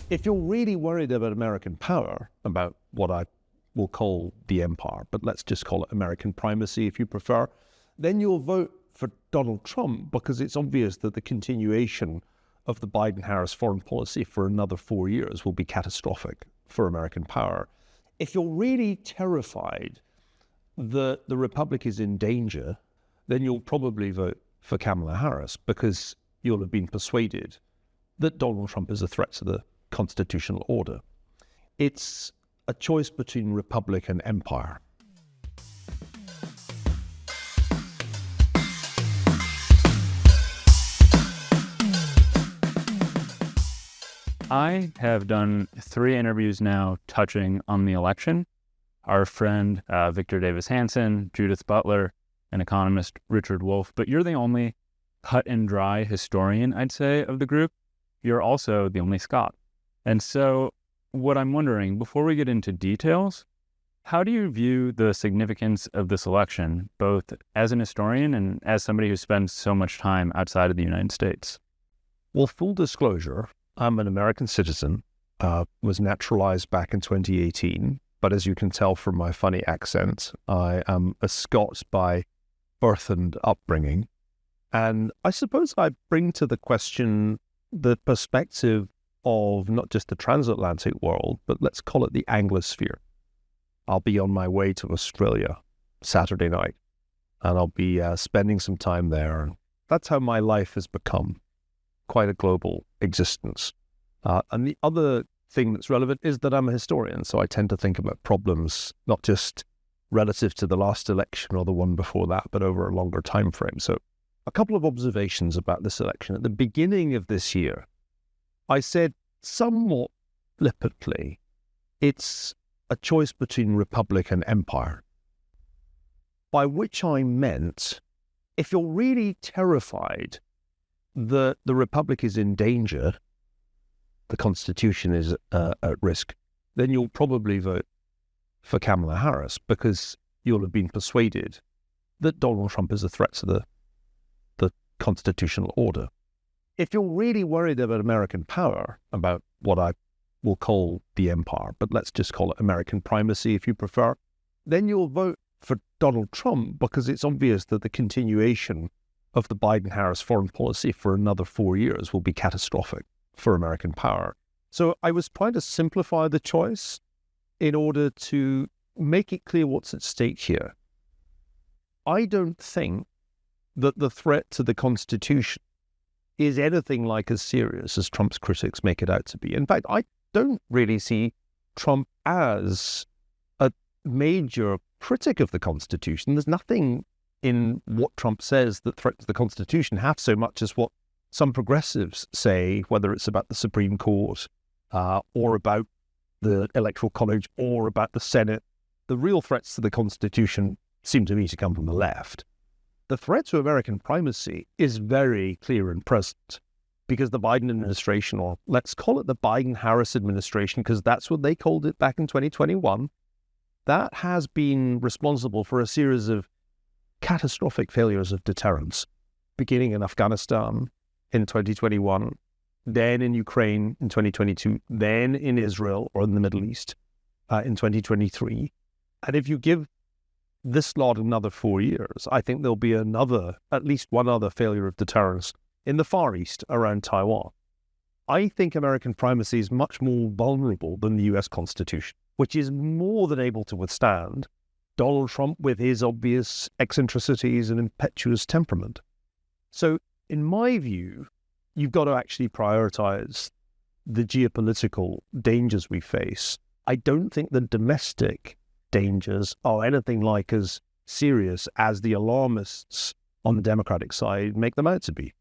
If you're really worried about American power, about what I will call the empire, but let's just call it American primacy if you prefer, then you'll vote for Donald Trump because it's obvious that the continuation of the Biden-Harris foreign policy for another 4 years will be catastrophic for American power. If you're really terrified that the Republic is in danger, then you'll probably vote for Kamala Harris because you'll have been persuaded that Donald Trump is a threat to the constitutional order. It's a choice between republic and empire. I have done 3 interviews now touching on the election. Our friend Victor Davis Hanson, Judith Butler, and economist Richard Wolff, but you're the only cut and dry historian, I'd say, of the group. You're also the only Scot. And so what I'm wondering, before we get into details, how do you view the significance of this election, both as an historian and as somebody who spends so much time outside of the United States? Well, full disclosure, I'm an American citizen, was naturalized back in 2018, but as you can tell from my funny accent, I am a Scot by birth and upbringing. And I suppose I bring to the question the perspective of not just the transatlantic world, but let's call it the Anglosphere. I'll be on my way to Australia Saturday night, and I'll be spending some time there. And that's how my life has become quite a global existence. And the other thing that's relevant is that I'm a historian, so I tend to think about problems not just relative to the last election or the one before that, but over a longer time frame. So a couple of observations about this election. At the beginning of this year, I said somewhat flippantly, it's a choice between republic and empire, by which I meant if you're really terrified that the republic is in danger, the Constitution is at risk, then you'll probably vote for Kamala Harris because you'll have been persuaded that Donald Trump is a threat to the constitutional order. If you're really worried about American power, about what I will call the empire, but let's just call it American primacy if you prefer, then you'll vote for Donald Trump because it's obvious that the continuation of the Biden-Harris foreign policy for another 4 years will be catastrophic for American power. So I was trying to simplify the choice in order to make it clear what's at stake here. I don't think that the threat to the Constitution is anything like as serious as Trump's critics make it out to be. In fact, I don't really see Trump as a major critic of the Constitution. There's nothing in what Trump says that threatens the Constitution half so much as what some progressives say, whether it's about the Supreme Court or about the Electoral College or about the Senate. The real threats to the Constitution seem to me to come from the left. The threat to American primacy is very clear and present because the Biden administration, or let's call it the Biden-Harris administration, because that's what they called it back in 2021, that has been responsible for a series of catastrophic failures of deterrence, beginning in Afghanistan in 2021, then in Ukraine in 2022, then in Israel or in the Middle East in 2023. And if you give this lot another 4 years, I think there'll be at least one other failure of deterrence in the Far East around Taiwan. I think American primacy is much more vulnerable than the US Constitution, which is more than able to withstand Donald Trump with his obvious eccentricities and impetuous temperament. So, in my view, you've got to actually prioritize the geopolitical dangers we face. I don't think the domestic dangers are anything like as serious as the alarmists on the Democratic side make them out to be.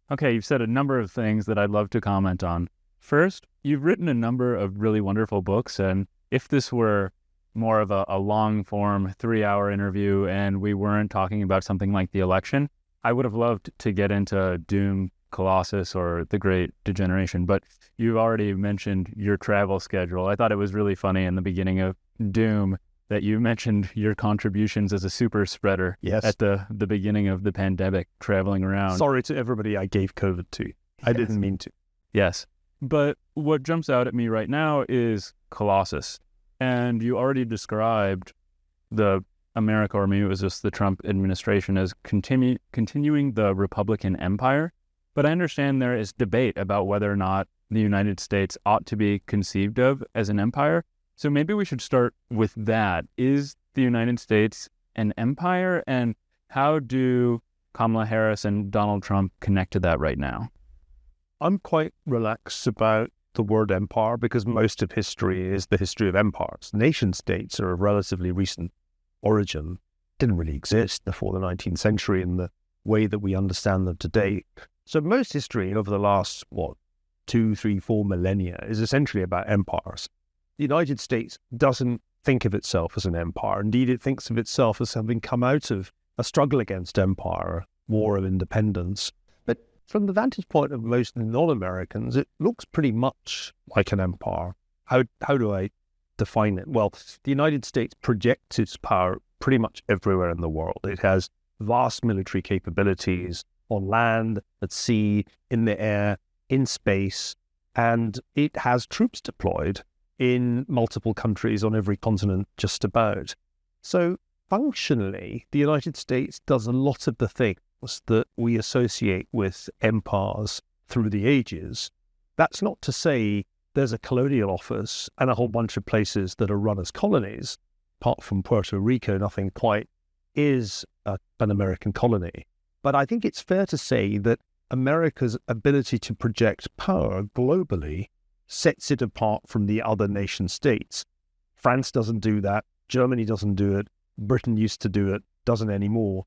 Okay, you've said a number of things that I'd love to comment on. First, you've written a number of really wonderful books, and if this were more of a long-form 3-hour interview and we weren't talking about something like the election, I would have loved to get into Doom, Colossus, or The Great Degeneration, but you've already mentioned your travel schedule. I thought it was really funny in the beginning of Doom that you mentioned your contributions as a super spreader at the beginning of the pandemic, traveling around. Sorry to everybody I gave COVID to. I didn't mean to. Yes. But what jumps out at me right now is Colossus. And you already described the America, or maybe it was just the Trump administration, as continuing the Republican empire. But I understand there is debate about whether or not the United States ought to be conceived of as an empire. So maybe we should start with that. Is the United States an empire? And how do Kamala Harris and Donald Trump connect to that right now? I'm quite relaxed about the word empire because most of history is the history of empires. Nation states are of relatively recent origin, didn't really exist before the 19th century in the way that we understand them today. So most history over the last, 2, 3, 4 millennia is essentially about empires. The United States doesn't think of itself as an empire. Indeed, it thinks of itself as having come out of a struggle against empire, a war of independence. But from the vantage point of most non-Americans, it looks pretty much like an empire. How do I define it? Well, the United States projects its power pretty much everywhere in the world. It has vast military capabilities on land, at sea, in the air, in space, and it has troops deployed in multiple countries on every continent just about. So functionally, the United States does a lot of the things that we associate with empires through the ages. That's not to say there's a colonial office and a whole bunch of places that are run as colonies. Apart from Puerto Rico, nothing quite is an American colony. But I think it's fair to say that America's ability to project power globally sets it apart from the other nation states. France doesn't do that. Germany doesn't do it. Britain used to do it, doesn't anymore.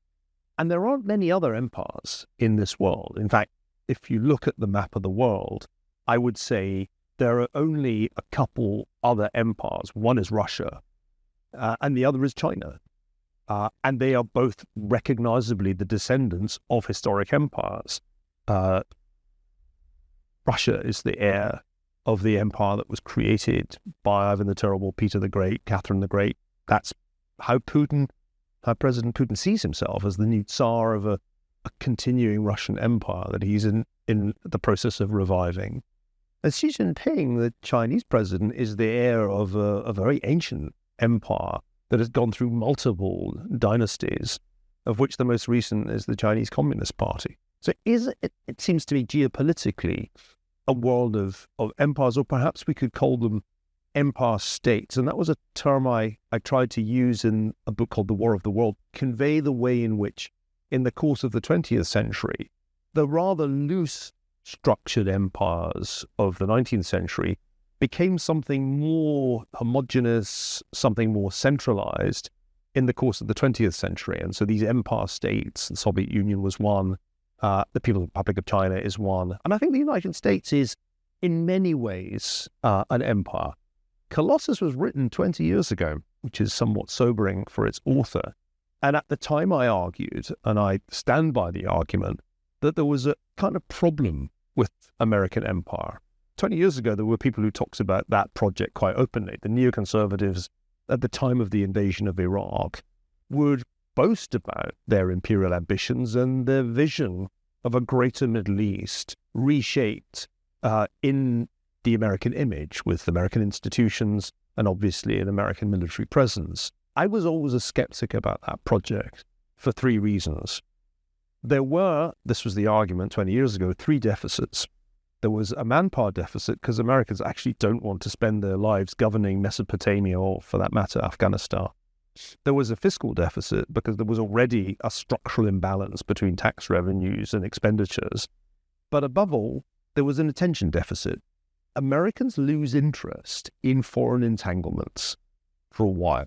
And there aren't many other empires in this world. In fact, if you look at the map of the world, I would say there are only a couple other empires. One is Russia, and the other is China. And they are both recognizably the descendants of historic empires. Russia is the heir of the empire that was created by Ivan the Terrible, Peter the Great, Catherine the Great. That's how President Putin sees himself, as the new Tsar of a continuing Russian empire that he's in the process of reviving. And Xi Jinping, the Chinese president, is the heir of a very ancient empire that has gone through multiple dynasties, of which the most recent is the Chinese Communist Party. So it seems to me geopolitically a world of empires, or perhaps we could call them empire states. And that was a term I tried to use in a book called The War of the World, convey the way in which, in the course of the 20th century, the rather loose structured empires of the 19th century became something more homogeneous, something more centralized in the course of the 20th century. And so these empire states, the Soviet Union was one, the People's Republic of China is one. And I think the United States is, in many ways, an empire. Colossus was written 20 years ago, which is somewhat sobering for its author. And at the time I argued, and I stand by the argument, that there was a kind of problem with American empire. 20 years ago, there were people who talked about that project quite openly. The neoconservatives, at the time of the invasion of Iraq, would boast about their imperial ambitions and their vision of a greater Middle East reshaped in the American image, with American institutions and obviously an American military presence. I was always a skeptic about that project for 3 reasons. There were, this was the argument 20 years ago, 3 deficits. There was a manpower deficit because Americans actually don't want to spend their lives governing Mesopotamia or, for that matter, Afghanistan. There was a fiscal deficit because there was already a structural imbalance between tax revenues and expenditures. But above all, there was an attention deficit. Americans lose interest in foreign entanglements for a while.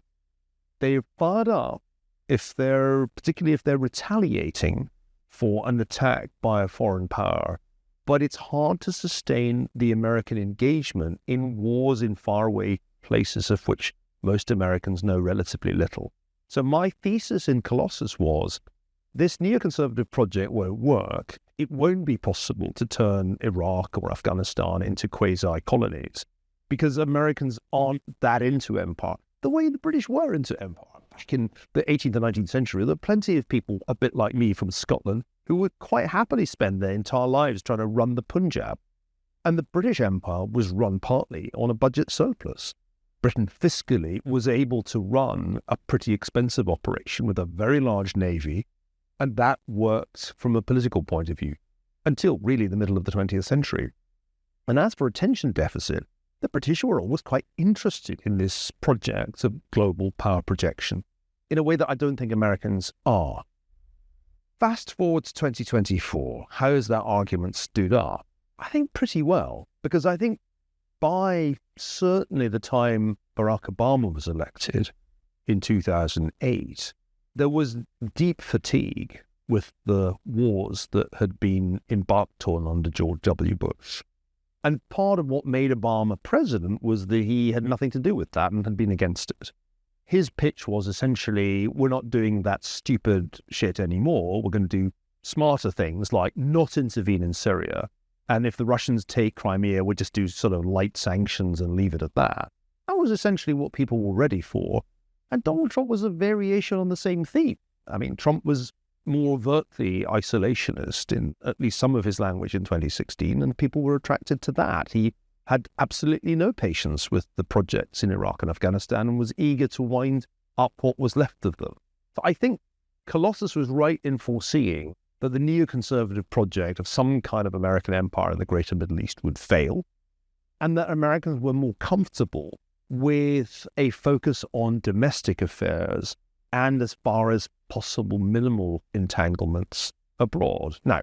They're fired up particularly if they're retaliating for an attack by a foreign power. But it's hard to sustain the American engagement in wars in faraway places of which most Americans know relatively little. So my thesis in Colossus was, this neoconservative project won't work. It won't be possible to turn Iraq or Afghanistan into quasi-colonies because Americans aren't that into empire, the way the British were into empire. Back in the 18th and 19th century, there were plenty of people a bit like me from Scotland who would quite happily spend their entire lives trying to run the Punjab. And the British Empire was run partly on a budget surplus. Britain fiscally was able to run a pretty expensive operation with a very large navy, and that worked from a political point of view until really the middle of the 20th century. And as for attention deficit, the British were always quite interested in this project of global power projection in a way that I don't think Americans are. Fast forward to 2024, how has that argument stood up? I think pretty well, because I think by certainly the time Barack Obama was elected in 2008, there was deep fatigue with the wars that had been embarked on under George W. Bush. And part of what made Obama president was that he had nothing to do with that and had been against it. His pitch was essentially, we're not doing that stupid shit anymore. We're going to do smarter things like not intervene in Syria. And if the Russians take Crimea, we'll just do sort of light sanctions and leave it at that. That was essentially what people were ready for. And Donald Trump was a variation on the same theme. I mean, Trump was more overtly isolationist in at least some of his language in 2016, and people were attracted to that. He had absolutely no patience with the projects in Iraq and Afghanistan and was eager to wind up what was left of them. So I think Colossus was right in foreseeing that the neoconservative project of some kind of American empire in the greater Middle East would fail, and that Americans were more comfortable with a focus on domestic affairs and, as far as possible, minimal entanglements abroad. Now,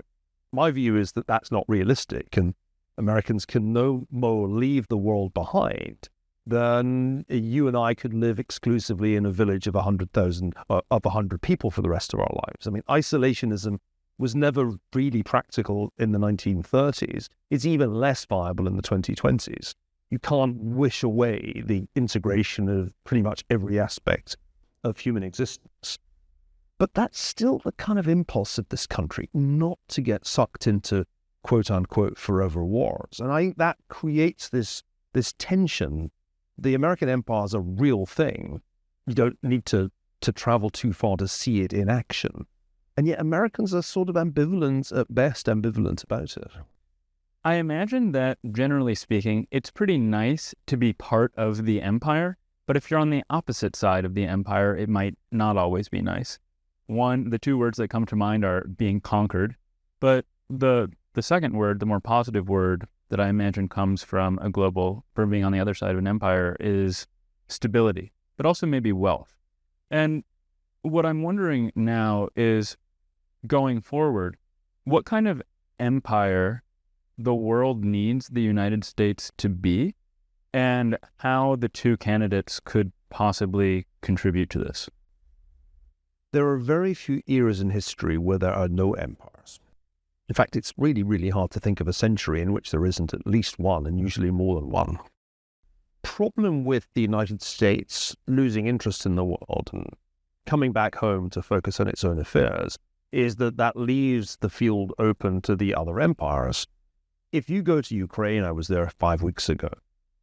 my view is that that's not realistic, and Americans can no more leave the world behind than you and I could live exclusively in a village of 100,000 of 100 people for the rest of our lives. I mean, isolationism was never really practical in the 1930s. It's even less viable in the 2020s. You can't wish away the integration of pretty much every aspect of human existence. But that's still the kind of impulse of this country, not to get sucked into quote-unquote forever wars. And I think that creates this tension. The American empire is a real thing. You don't need to travel too far to see it in action. And yet Americans are sort of ambivalent, at best ambivalent about it. I imagine that, generally speaking, it's pretty nice to be part of the empire, but if you're on the opposite side of the empire, it might not always be nice. One, the two words that come to mind are being conquered, but the second word, the more positive word that I imagine comes from being on the other side of an empire is stability, but also maybe wealth. And what I'm wondering now is, going forward, what kind of empire the world needs the United States to be, and how the two candidates could possibly contribute to this. There are very few eras in history where there are no empires. In fact, it's really, really hard to think of a century in which there isn't at least one, and usually more than one. Problem with the United States losing interest in the world and coming back home to focus on its own affairs is that leaves the field open to the other empires. If you go to Ukraine, I was there 5 weeks ago,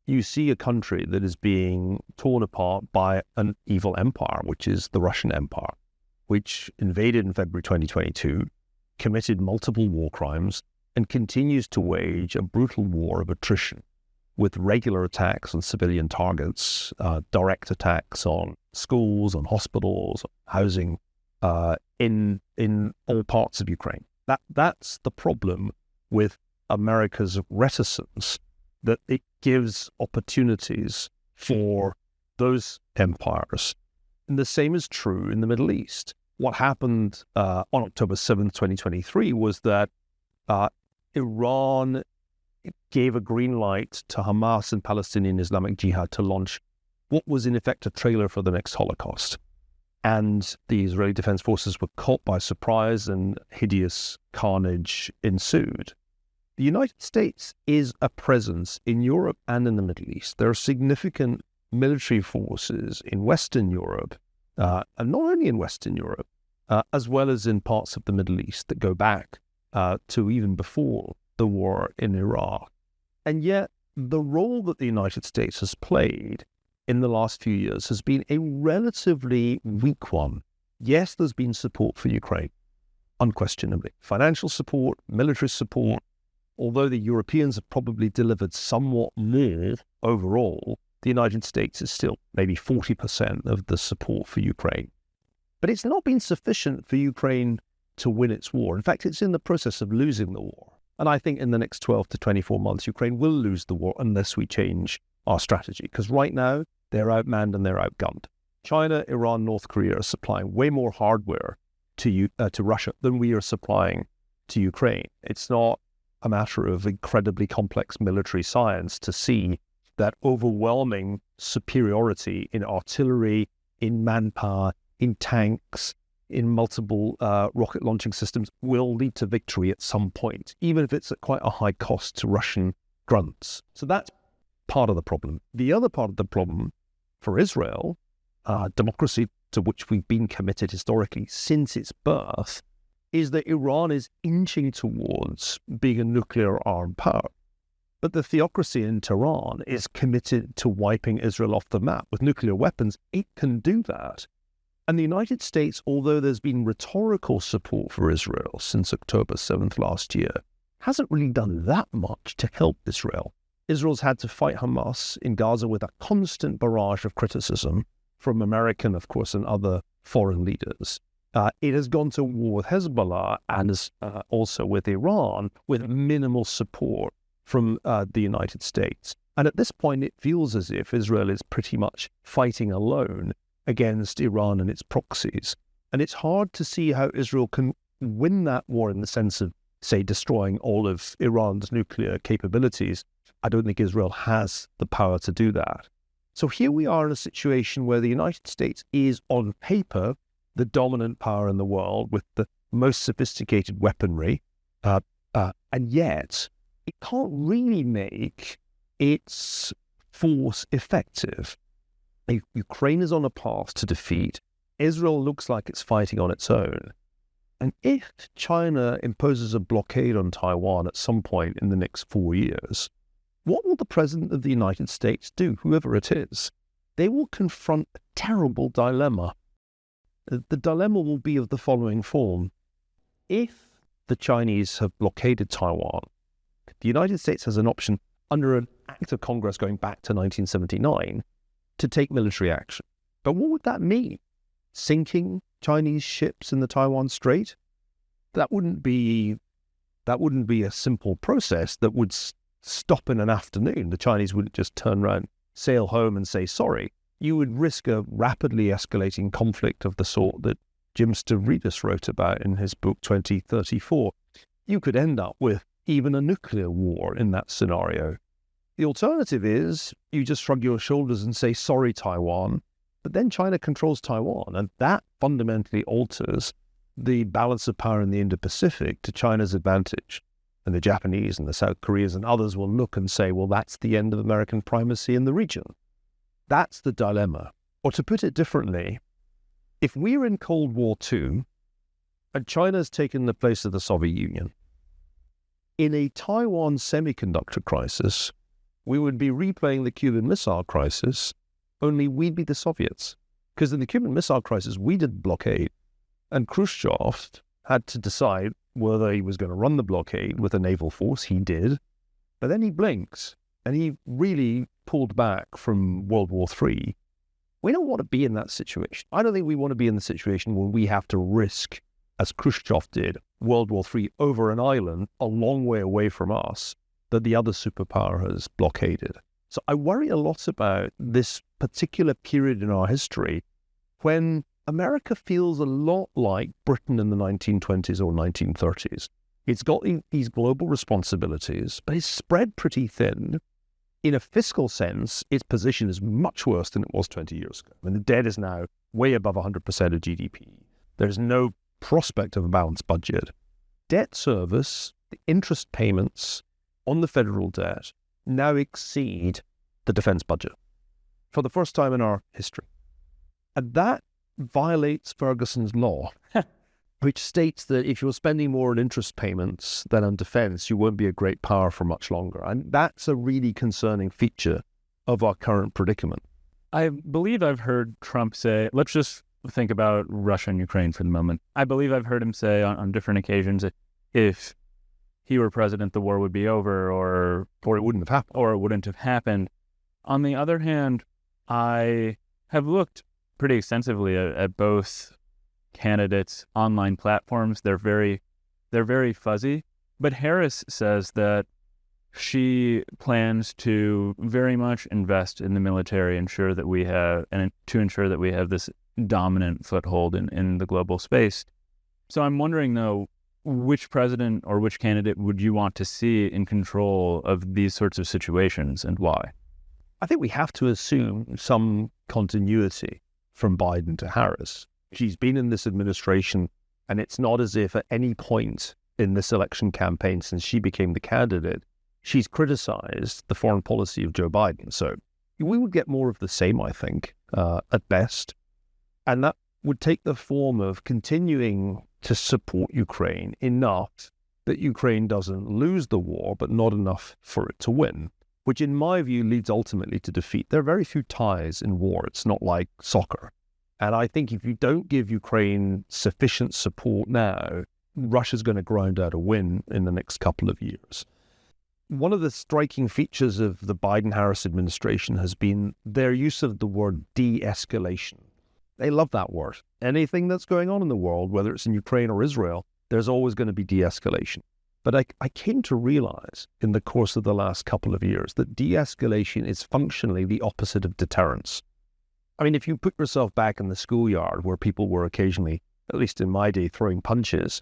you see a country that is being torn apart by an evil empire, which is the Russian Empire, which invaded in February 2022, committed multiple war crimes, and continues to wage a brutal war of attrition with regular attacks on civilian targets, direct attacks on schools, on hospitals, housing, in all parts of Ukraine. That's the problem with America's reticence, that it gives opportunities for those empires. And the same is true in the Middle East. What happened on October 7th, 2023 was that Iran gave a green light to Hamas and Palestinian Islamic Jihad to launch what was in effect a trailer for the next Holocaust. And the Israeli Defense Forces were caught by surprise and hideous carnage ensued. The United States is a presence in Europe and in the Middle East. There are significant military forces in Western Europe, and not only in Western Europe, as well as in parts of the Middle East that go back to even before the war in Iraq. And yet, the role that the United States has played in the last few years has been a relatively weak one. Yes, there's been support for Ukraine, unquestionably. Financial support, military support, although the Europeans have probably delivered somewhat more overall, the United States is still maybe 40% of the support for Ukraine. But it's not been sufficient for Ukraine to win its war. In fact, it's in the process of losing the war. And I think in the next 12 to 24 months, Ukraine will lose the war unless we change our strategy. Because right now, they're outmanned and they're outgunned. China, Iran, North Korea are supplying way more hardware to Russia than we are supplying to Ukraine. It's not a matter of incredibly complex military science to see that overwhelming superiority in artillery, in manpower, in tanks, in multiple rocket launching systems will lead to victory at some point, even if it's at quite a high cost to Russian grunts. So that's part of the problem. The other part of the problem for Israel, democracy to which we've been committed historically since its birth, is that Iran is inching towards being a nuclear-armed power. But the theocracy in Tehran is committed to wiping Israel off the map. With nuclear weapons, it can do that. And the United States, although there's been rhetorical support for Israel since October 7th last year, hasn't really done that much to help Israel. Israel's had to fight Hamas in Gaza with a constant barrage of criticism from American, of course, and other foreign leaders. It has gone to war with Hezbollah and also with Iran with minimal support from the United States. And at this point, it feels as if Israel is pretty much fighting alone against Iran and its proxies. And it's hard to see how Israel can win that war in the sense of, say, destroying all of Iran's nuclear capabilities. I don't think Israel has the power to do that. So here we are in a situation where the United States is, on paper, the dominant power in the world with the most sophisticated weaponry, and yet it can't really make its force effective. Ukraine is on a path to defeat. Israel looks like it's fighting on its own. And if China imposes a blockade on Taiwan at some point in the next 4 years, what will the President of the United States do, whoever it is? They will confront a terrible dilemma. The dilemma will be of the following form. If the Chinese have blockaded Taiwan, the United States has an option under an act of Congress going back to 1979 to take military action. But what would that mean? Sinking Chinese ships in the Taiwan Strait? That wouldn't be a simple process that would stop in an afternoon. The Chinese wouldn't just turn around, sail home and say sorry. You would risk a rapidly escalating conflict of the sort that Jim Stavridis wrote about in his book 2034. You could end up with even a nuclear war in that scenario. The alternative is you just shrug your shoulders and say, sorry, Taiwan, but then China controls Taiwan, and that fundamentally alters the balance of power in the Indo-Pacific to China's advantage. And the Japanese and the South Koreans and others will look and say, well, that's the end of American primacy in the region. That's the dilemma. Or to put it differently, if we're in Cold War II and China's taken the place of the Soviet Union, in a Taiwan semiconductor crisis, we would be replaying the Cuban Missile Crisis, only we'd be the Soviets. Because in the Cuban Missile Crisis, we did blockade, and Khrushchev had to decide whether he was going to run the blockade with a naval force. He did, but then he blinked, and he really pulled back from World War III. We don't want to be in that situation. I don't think we want to be in the situation where we have to risk, as Khrushchev did, World War III over an island a long way away from us that the other superpower has blockaded. So I worry a lot about this particular period in our history when America feels a lot like Britain in the 1920s or 1930s. It's got these global responsibilities, but it's spread pretty thin. In a fiscal sense, its position is much worse than it was 20 years ago. I mean, the debt is now way above 100% of GDP. There's no prospect of a balanced budget. Debt service, the interest payments on the federal debt now exceed the defense budget for the first time in our history. And that violates Ferguson's law, which states that if you're spending more on interest payments than on defense, you won't be a great power for much longer. And that's a really concerning feature of our current predicament. I believe I've heard Trump say, let's just think about Russia and Ukraine for the moment. I believe I've heard him say on different occasions that if he were president, the war would be over, or it wouldn't have happened. Or it wouldn't have happened. On the other hand, I have looked pretty extensively at both candidates' online platforms. They're very fuzzy. But Harris says that she plans to very much invest in the military, to ensure that we have this dominant foothold in the global space. So I'm wondering, though, which president or which candidate would you want to see in control of these sorts of situations, and why? I think we have to assume some continuity from Biden to Harris. She's been in this administration, and it's not as if at any point in this election campaign since she became the candidate, she's criticized the foreign policy of Joe Biden. So we would get more of the same, I think, at best. And that would take the form of continuing to support Ukraine enough that Ukraine doesn't lose the war, but not enough for it to win, which in my view leads ultimately to defeat. There are very few ties in war. It's not like soccer. And I think if you don't give Ukraine sufficient support now, Russia's going to grind out a win in the next couple of years. One of the striking features of the Biden-Harris administration has been their use of the word de-escalation. They love that word. Anything that's going on in the world, whether it's in Ukraine or Israel, there's always going to be de-escalation. But I came to realize in the course of the last couple of years that de-escalation is functionally the opposite of deterrence. I mean, if you put yourself back in the schoolyard where people were occasionally, at least in my day, throwing punches,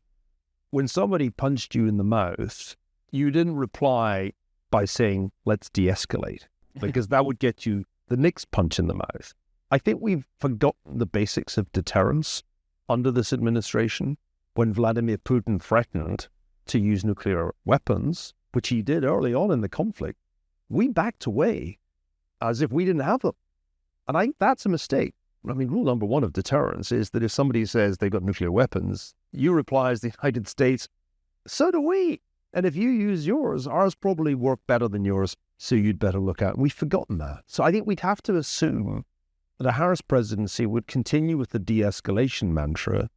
when somebody punched you in the mouth, you didn't reply by saying, let's de-escalate, because that would get you the next punch in the mouth. I think we've forgotten the basics of deterrence under this administration. When Vladimir Putin threatened to use nuclear weapons, which he did early on in the conflict, we backed away as if we didn't have them. And I think that's a mistake. I mean, rule number one of deterrence is that if somebody says they've got nuclear weapons, you reply as the United States, so do we. And if you use yours, ours probably work better than yours, so you'd better look out. And we've forgotten that. So I think we'd have to assume that a Harris presidency would continue with the de-escalation mantra,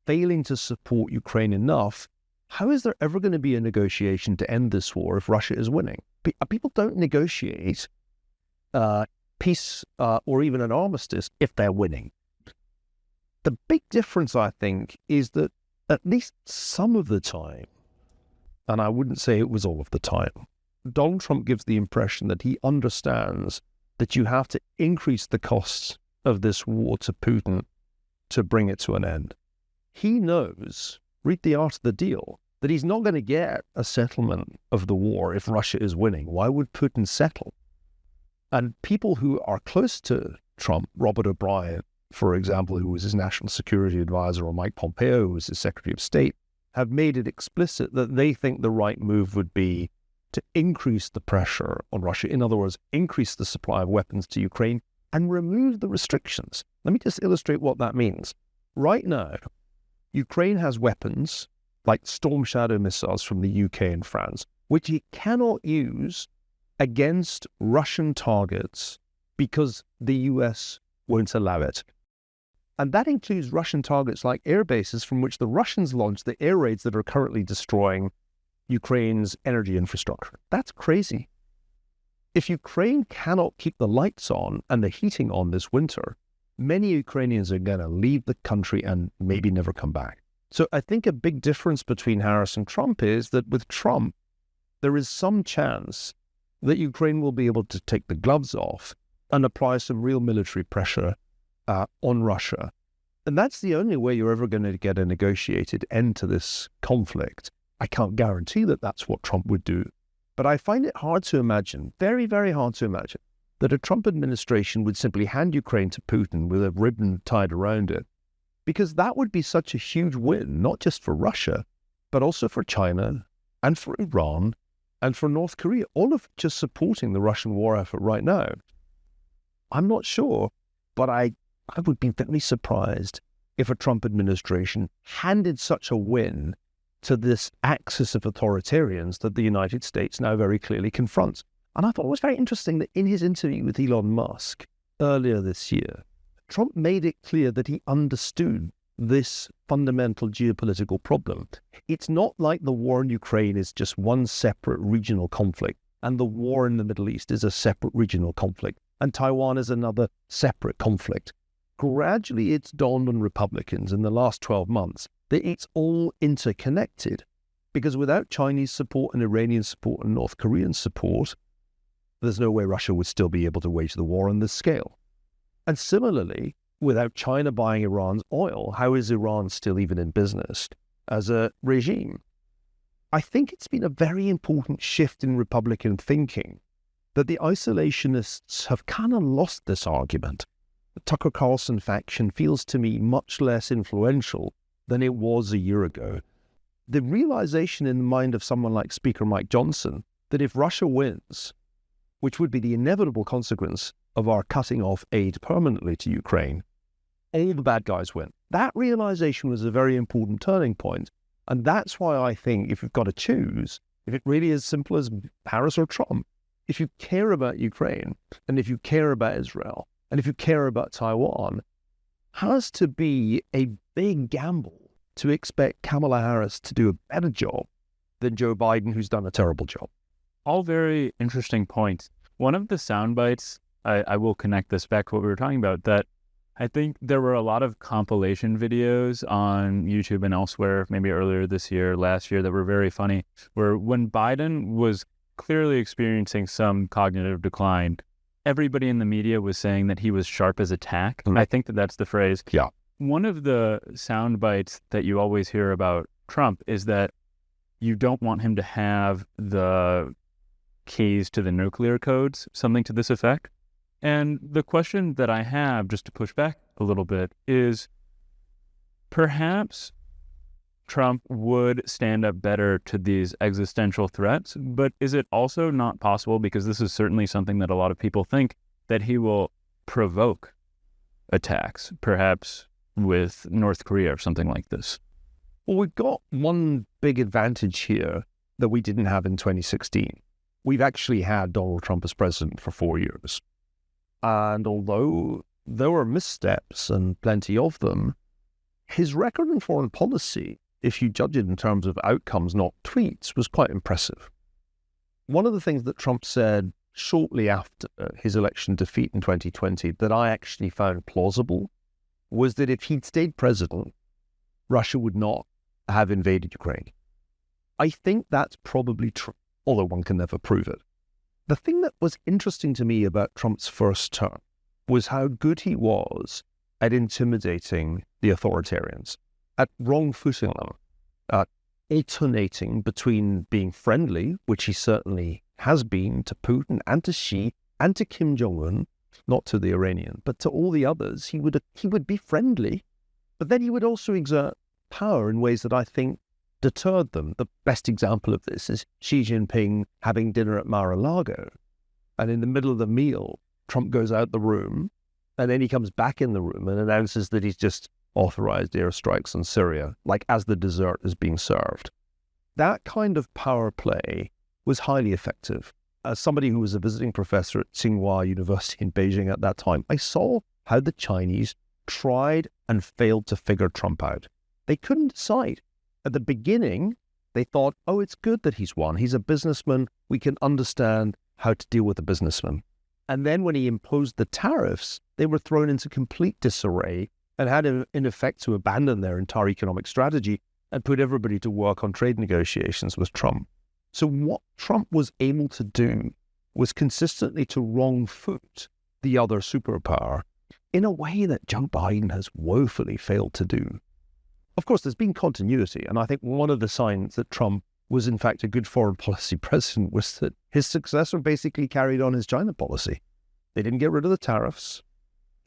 failing to support Ukraine enough. How is there ever going to be a negotiation to end this war if Russia is winning? People don't negotiate peace or even an armistice if they're winning. The big difference, I think, is that at least some of the time, and I wouldn't say it was all of the time, Donald Trump gives the impression that he understands that you have to increase the costs of this war to Putin to bring it to an end. He knows, read the art of the deal, that he's not going to get a settlement of the war if Russia is winning. Why would Putin settle? And people who are close to Trump, Robert O'Brien, for example, who was his national security advisor, or Mike Pompeo, who was his Secretary of State, have made it explicit that they think the right move would be to increase the pressure on Russia. In other words, increase the supply of weapons to Ukraine and remove the restrictions. Let me just illustrate what that means. Right now, Ukraine has weapons like Storm Shadow missiles from the UK and France, which it cannot use against Russian targets because the US won't allow it. And that includes Russian targets like air bases from which the Russians launched the air raids that are currently destroying Ukraine's energy infrastructure. That's crazy. If Ukraine cannot keep the lights on and the heating on this winter, many Ukrainians are going to leave the country and maybe never come back. So I think a big difference between Harris and Trump is that with Trump, there is some chance that Ukraine will be able to take the gloves off and apply some real military pressure on Russia. And that's the only way you're ever going to get a negotiated end to this conflict. I can't guarantee that that's what Trump would do, but I find it hard to imagine, very, very hard to imagine, that a Trump administration would simply hand Ukraine to Putin with a ribbon tied around it, because that would be such a huge win, not just for Russia, but also for China and for Iran and for North Korea, all of just supporting the Russian war effort right now. I'm not sure, but I would be very surprised if a Trump administration handed such a win to this axis of authoritarians that the United States now very clearly confronts. And I thought it was very interesting that in his interview with Elon Musk earlier this year, Trump made it clear that he understood this fundamental geopolitical problem. It's not like the war in Ukraine is just one separate regional conflict, and the war in the Middle East is a separate regional conflict, and Taiwan is another separate conflict. Gradually, it's dawned on Republicans in the last 12 months that it's all interconnected, because without Chinese support and Iranian support and North Korean support, there's no way Russia would still be able to wage the war on this scale. And similarly, without China buying Iran's oil, how is Iran still even in business as a regime? I think it's been a very important shift in Republican thinking that the isolationists have kind of lost this argument. The Tucker Carlson faction feels to me much less influential than it was a year ago. The realization in the mind of someone like Speaker Mike Johnson that if Russia wins, which would be the inevitable consequence of our cutting off aid permanently to Ukraine, all the bad guys win. That realization was a very important turning point. And that's why I think if you've got to choose, if it really is simple as Harris or Trump, if you care about Ukraine, and if you care about Israel, and if you care about Taiwan, has to be a big gamble to expect Kamala Harris to do a better job than Joe Biden, who's done a terrible job. All very interesting points. One of the sound bites, I will connect this back to what we were talking about, that I think there were a lot of compilation videos on YouTube and elsewhere, maybe earlier this year, last year, that were very funny, where when Biden was clearly experiencing some cognitive decline, everybody in the media was saying that he was sharp as a tack. I think that that's the phrase. Yeah. One of the sound bites that you always hear about Trump is that you don't want him to have the keys to the nuclear codes, something to this effect. And the question that I have, just to push back a little bit, is perhaps Trump would stand up better to these existential threats, but is it also not possible, because this is certainly something that a lot of people think, that he will provoke attacks, perhaps with North Korea or something like this? Well, we've got one big advantage here that we didn't have in 2016. We've actually had Donald Trump as president for 4 years. And although there were missteps and plenty of them, his record in foreign policy, if you judge it in terms of outcomes, not tweets, was quite impressive. One of the things that Trump said shortly after his election defeat in 2020 that I actually found plausible was that if he'd stayed president, Russia would not have invaded Ukraine. I think that's probably true, although one can never prove it. The thing that was interesting to me about Trump's first term was how good he was at intimidating the authoritarians, at wrong-footing them, at alternating between being friendly, which he certainly has been, to Putin and to Xi and to Kim Jong-un, not to the Iranian, but to all the others. He would be friendly, but then he would also exert power in ways that I think deterred them. The best example of this is Xi Jinping having dinner at Mar-a-Lago. And in the middle of the meal, Trump goes out the room, and then he comes back in the room and announces that he's just authorized airstrikes on Syria, like as the dessert is being served. That kind of power play was highly effective. As somebody who was a visiting professor at Tsinghua University in Beijing at that time, I saw how the Chinese tried and failed to figure Trump out. They couldn't decide. At the beginning, they thought, oh, it's good that he's won. He's a businessman. We can understand how to deal with a businessman. And then when he imposed the tariffs, they were thrown into complete disarray and had, in effect, to abandon their entire economic strategy and put everybody to work on trade negotiations with Trump. So what Trump was able to do was consistently to wrong foot the other superpower in a way that Joe Biden has woefully failed to do. Of course, there's been continuity, and I think one of the signs that Trump was in fact a good foreign policy president was that his successor basically carried on his China policy. They didn't get rid of the tariffs.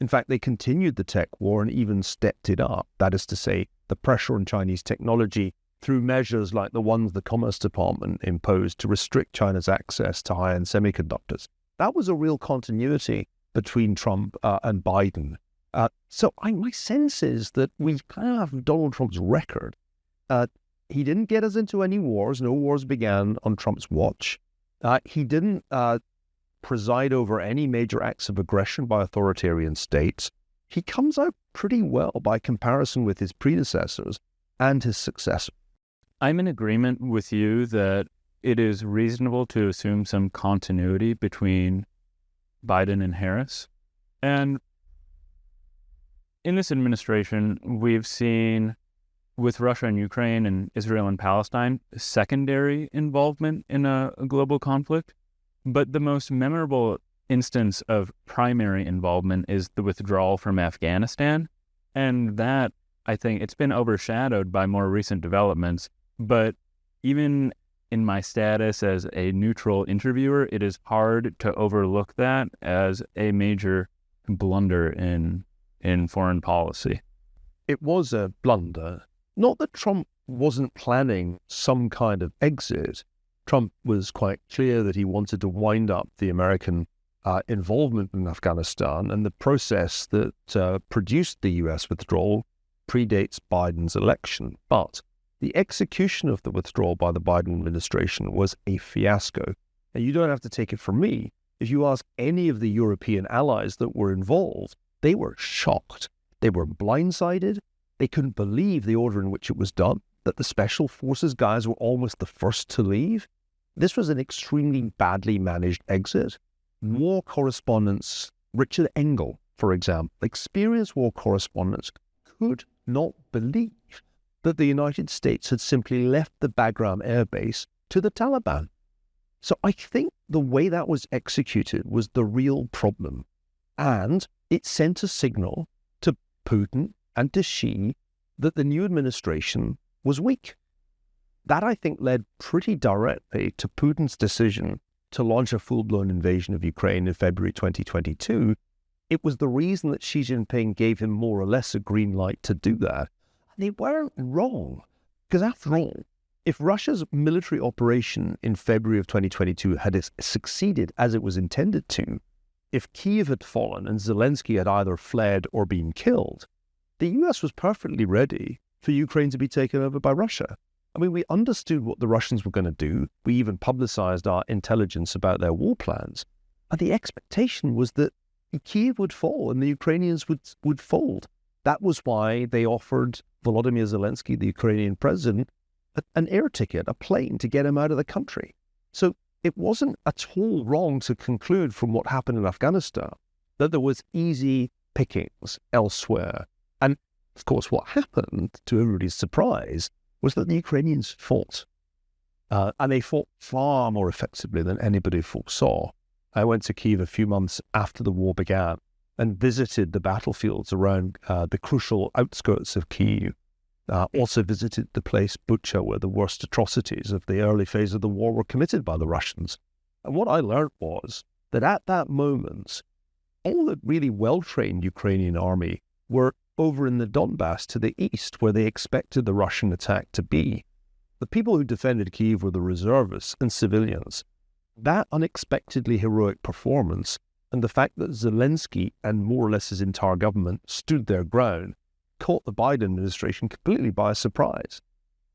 In fact, they continued the tech war and even stepped it up. That is to say, the pressure on Chinese technology through measures like the ones the Commerce Department imposed to restrict China's access to high-end semiconductors. That was a real continuity between Trump and Biden. So my sense is that we kind of have Donald Trump's record. He didn't get us into any wars. No wars began on Trump's watch. He didn't preside over any major acts of aggression by authoritarian states. he comes out pretty well by comparison with his predecessors and his successor. I'm in agreement with you that it is reasonable to assume some continuity between Biden and Harris. And in this administration, we've seen, with Russia and Ukraine and Israel and Palestine, secondary involvement in a global conflict. But the most memorable instance of primary involvement is the withdrawal from Afghanistan. And that, I think, it's been overshadowed by more recent developments. But even in my status as a neutral interviewer, it is hard to overlook that as a major blunder in foreign policy. It was a blunder. Not that Trump wasn't planning some kind of exit. Trump was quite clear that he wanted to wind up the American involvement in Afghanistan, and the process that produced the U.S. withdrawal predates Biden's election. But the execution of the withdrawal by the Biden administration was a fiasco. And you don't have to take it from me. If you ask any of the European allies that were involved, they were shocked. They were blindsided. They couldn't believe the order in which it was done, that the special forces guys were almost the first to leave. This was an extremely badly managed exit. War correspondents, Richard Engel, for example, experienced war correspondents, could not believe that the United States had simply left the Bagram Air Base to the Taliban. So I think the way that was executed was the real problem. And it sent a signal to Putin and to Xi that the new administration was weak. That, I think, led pretty directly to Putin's decision to launch a full-blown invasion of Ukraine in February 2022. It was the reason that Xi Jinping gave him more or less a green light to do that. And they weren't wrong. Because after all, if Russia's military operation in February of 2022 had succeeded as it was intended to, if Kyiv had fallen and Zelensky had either fled or been killed, the US was perfectly ready for Ukraine to be taken over by Russia. I mean, we understood what the Russians were going to do. We even publicized our intelligence about their war plans. And the expectation was that Kyiv would fall and the Ukrainians would fold. That was why they offered Volodymyr Zelensky, the Ukrainian president, an air ticket, a plane to get him out of the country. So it wasn't at all wrong to conclude from what happened in Afghanistan that there was easy pickings elsewhere. And of course, what happened, to everybody's surprise, was that the Ukrainians fought. And they fought far more effectively than anybody foresaw. I went to Kyiv a few months after the war began and visited the battlefields around the crucial outskirts of Kyiv. Also visited the place Bucha, where the worst atrocities of the early phase of the war were committed by the Russians. And what I learned was that at that moment, all the really well-trained Ukrainian army were over in the Donbass to the east, where they expected the Russian attack to be. The people who defended Kyiv were the reservists and civilians. That unexpectedly heroic performance and the fact that Zelensky and more or less his entire government stood their ground caught the Biden administration completely by surprise.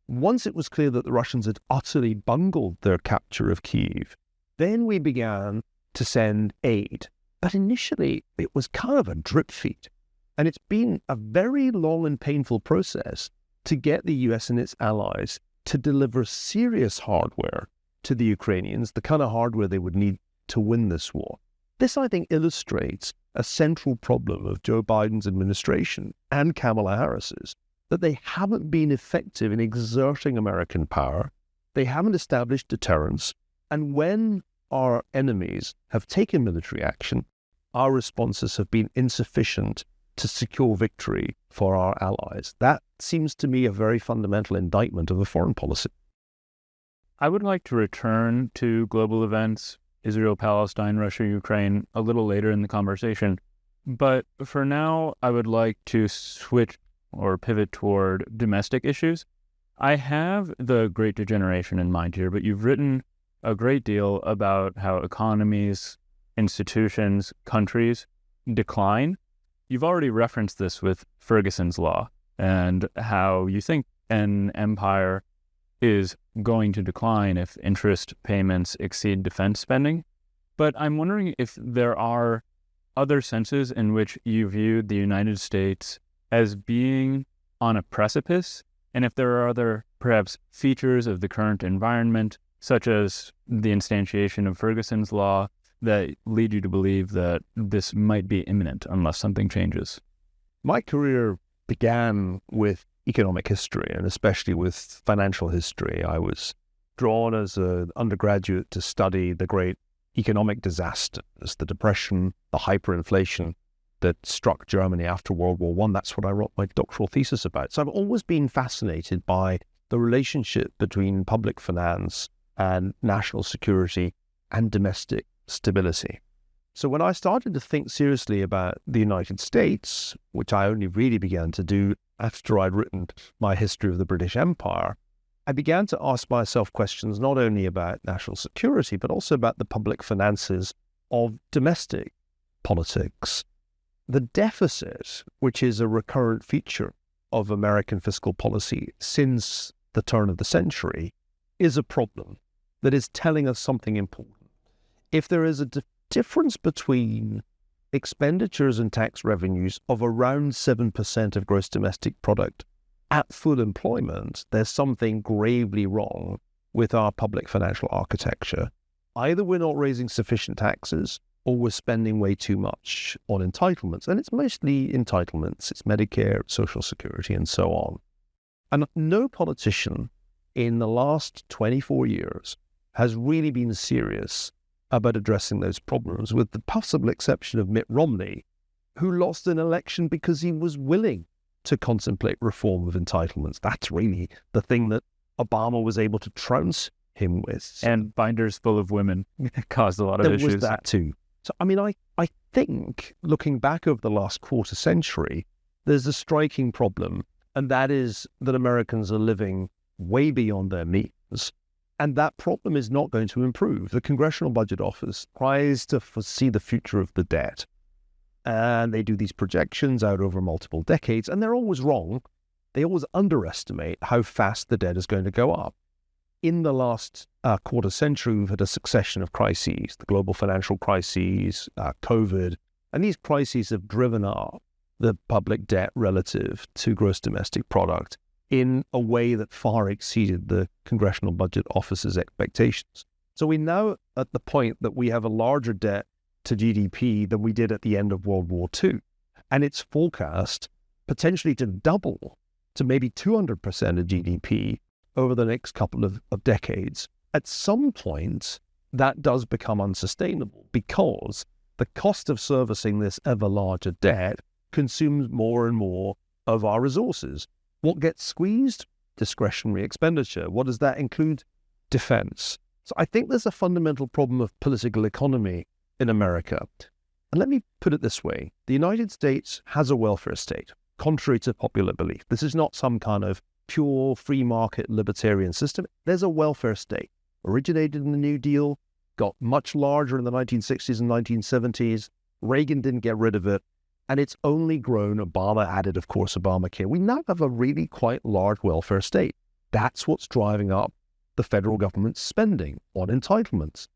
Once it was clear that the Russians had utterly bungled their capture of Kyiv, then we began to send aid. But initially, it was kind of a drip feed. And it's been a very long and painful process to get the US and its allies to deliver serious hardware to the Ukrainians, the kind of hardware they would need to win this war. This, I think, illustrates a central problem of Joe Biden's administration and Kamala Harris's, that they haven't been effective in exerting American power, they haven't established deterrence, and when our enemies have taken military action, our responses have been insufficient to secure victory for our allies. That seems to me a very fundamental indictment of a foreign policy. I would like to return to global events, Israel, Palestine, Russia, Ukraine, a little later in the conversation. But for now, I would like to switch or pivot toward domestic issues. I have the Great Degeneration in mind here, but you've written a great deal about how economies, institutions, countries decline. You've already referenced this with Ferguson's law and how you think an empire is going to decline if interest payments exceed defense spending. But I'm wondering if there are other senses in which you viewed the United States as being on a precipice, and if there are other, perhaps, features of the current environment, such as the instantiation of Ferguson's law, that lead you to believe that this might be imminent unless something changes? My career began with economic history, and especially with financial history. I was drawn as an undergraduate to study the great economic disasters, the Depression, the hyperinflation that struck Germany after World War I. That's what I wrote my doctoral thesis about. So I've always been fascinated by the relationship between public finance and national security and domestic stability. So when I started to think seriously about the United States, which I only really began to do after I'd written my history of the British Empire, I began to ask myself questions not only about national security, but also about the public finances of domestic politics. The deficit, which is a recurrent feature of American fiscal policy since the turn of the century, is a problem that is telling us something important. If there is a difference between expenditures and tax revenues of around 7% of gross domestic product at full employment, there's something gravely wrong with our public financial architecture. Either we're not raising sufficient taxes or we're spending way too much on entitlements. And it's mostly entitlements. It's Medicare, Social Security, and so on. And no politician in the last 24 years has really been serious about addressing those problems, with the possible exception of Mitt Romney, who lost an election because he was willing to contemplate reform of entitlements. That's really the thing that Obama was able to trounce him with. And binders full of women caused a lot of issues. There was that too. So, I mean, I think, looking back over the last quarter century, there's a striking problem, and that is that Americans are living way beyond their means. And that problem is not going to improve. The Congressional Budget Office tries to foresee the future of the debt. And they do these projections out over multiple decades, and they're always wrong. They always underestimate how fast the debt is going to go up. In the last quarter century, we've had a succession of crises, the global financial crises, COVID, and these crises have driven up the public debt relative to gross domestic product in a way that far exceeded the Congressional Budget Office's expectations. So we're now at the point that we have a larger debt to GDP than we did at the end of World War II. And it's forecast potentially to double to maybe 200% of GDP over the next couple of decades. At some point, that does become unsustainable because the cost of servicing this ever larger debt consumes more and more of our resources. What gets squeezed? Discretionary expenditure. What does that include? Defense. So I think there's a fundamental problem of political economy in America. And let me put it this way. The United States has a welfare state, contrary to popular belief. This is not some kind of pure free market libertarian system. There's a welfare state, originated in the New Deal, got much larger in the 1960s and 1970s. Reagan didn't get rid of it. And it's only grown. Obama added, of course, Obamacare. We now have a really quite large welfare state. That's what's driving up the federal government's spending on entitlements.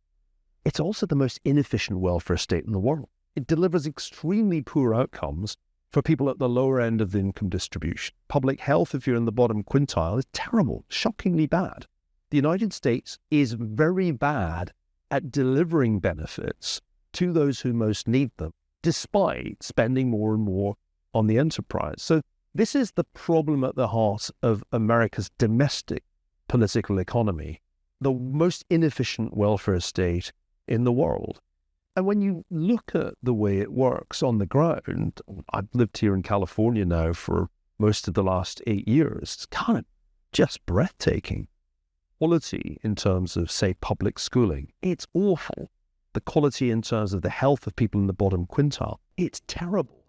It's also the most inefficient welfare state in the world. It delivers extremely poor outcomes for people at the lower end of the income distribution. Public health, if you're in the bottom quintile, is terrible, shockingly bad. The United States is very bad at delivering benefits to those who most need them, despite spending more and more on the enterprise. So this is the problem at the heart of America's domestic political economy, the most inefficient welfare state in the world. And when you look at the way it works on the ground, I've lived here in California now for most of the last 8 years, it's kind of just breathtaking. Quality in terms of, say, public schooling, it's awful. The quality in terms of the health of people in the bottom quintile, it's terrible.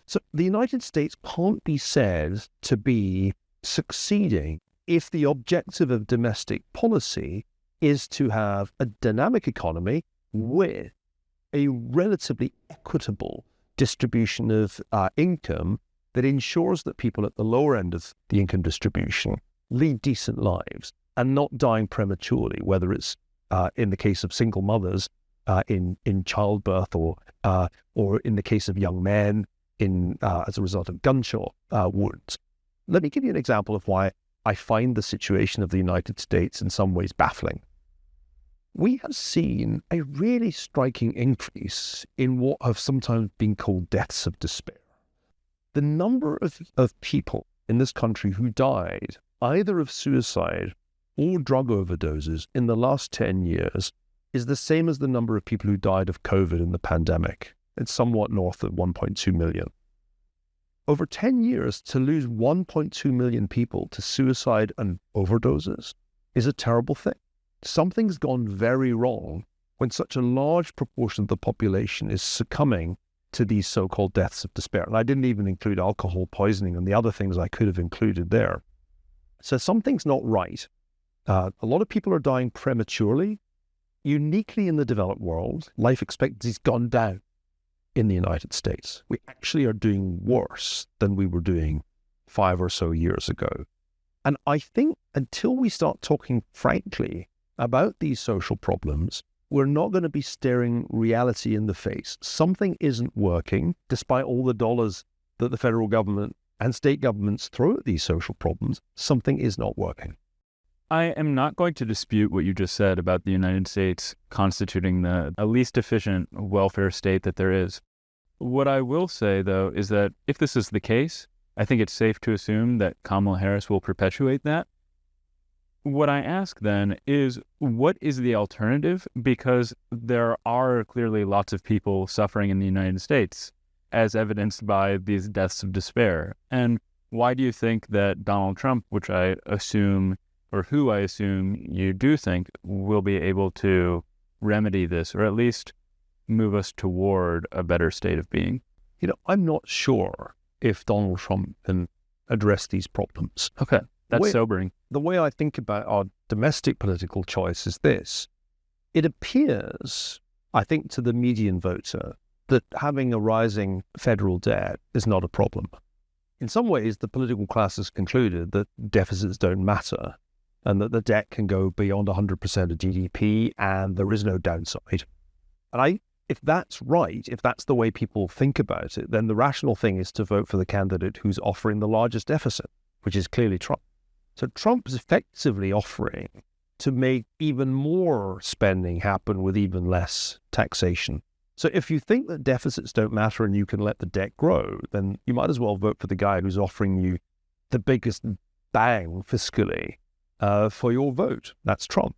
So the United States can't be said to be succeeding if the objective of domestic policy is to have a dynamic economy with a relatively equitable distribution of income that ensures that people at the lower end of the income distribution lead decent lives and not dying prematurely, whether it's, in the case of single mothers, in childbirth or in the case of young men as a result of gunshot wounds. Let me give you an example of why I find the situation of the United States in some ways baffling. We have seen a really striking increase in what have sometimes been called deaths of despair. The number of people in this country who died either of suicide or drug overdoses in the last 10 years is the same as the number of people who died of COVID in the pandemic. It's somewhat north of 1.2 million. Over 10 years, to lose 1.2 million people to suicide and overdoses is a terrible thing. Something's gone very wrong when such a large proportion of the population is succumbing to these so-called deaths of despair. And I didn't even include alcohol poisoning and the other things I could have included there. So something's not right. A lot of people are dying prematurely. Uniquely in the developed world, life expectancy's gone down in the United States. We actually are doing worse than we were doing 5 or so years ago. And I think until we start talking frankly about these social problems, we're not going to be staring reality in the face. Something isn't working, despite all the dollars that the federal government and state governments throw at these social problems. Something is not working. I am not going to dispute what you just said about the United States constituting the least efficient welfare state that there is. What I will say, though, is that if this is the case, I think it's safe to assume that Kamala Harris will perpetuate that. What I ask then is, what is the alternative? Because there are clearly lots of people suffering in the United States, as evidenced by these deaths of despair. And why do you think that Donald Trump, which I assume, or who I assume you do think, will be able to remedy this, or at least move us toward a better state of being? I'm not sure if Donald Trump can address these problems. Okay, that's sobering. The way I think about our domestic political choice is this. It appears, I think, to the median voter that having a rising federal debt is not a problem. In some ways, the political class has concluded that deficits don't matter and that the debt can go beyond 100% of GDP and there is no downside. And if that's right, if that's the way people think about it, then the rational thing is to vote for the candidate who's offering the largest deficit, which is clearly Trump. So Trump is effectively offering to make even more spending happen with even less taxation. So if you think that deficits don't matter and you can let the debt grow, then you might as well vote for the guy who's offering you the biggest bang fiscally for your vote. That's Trump.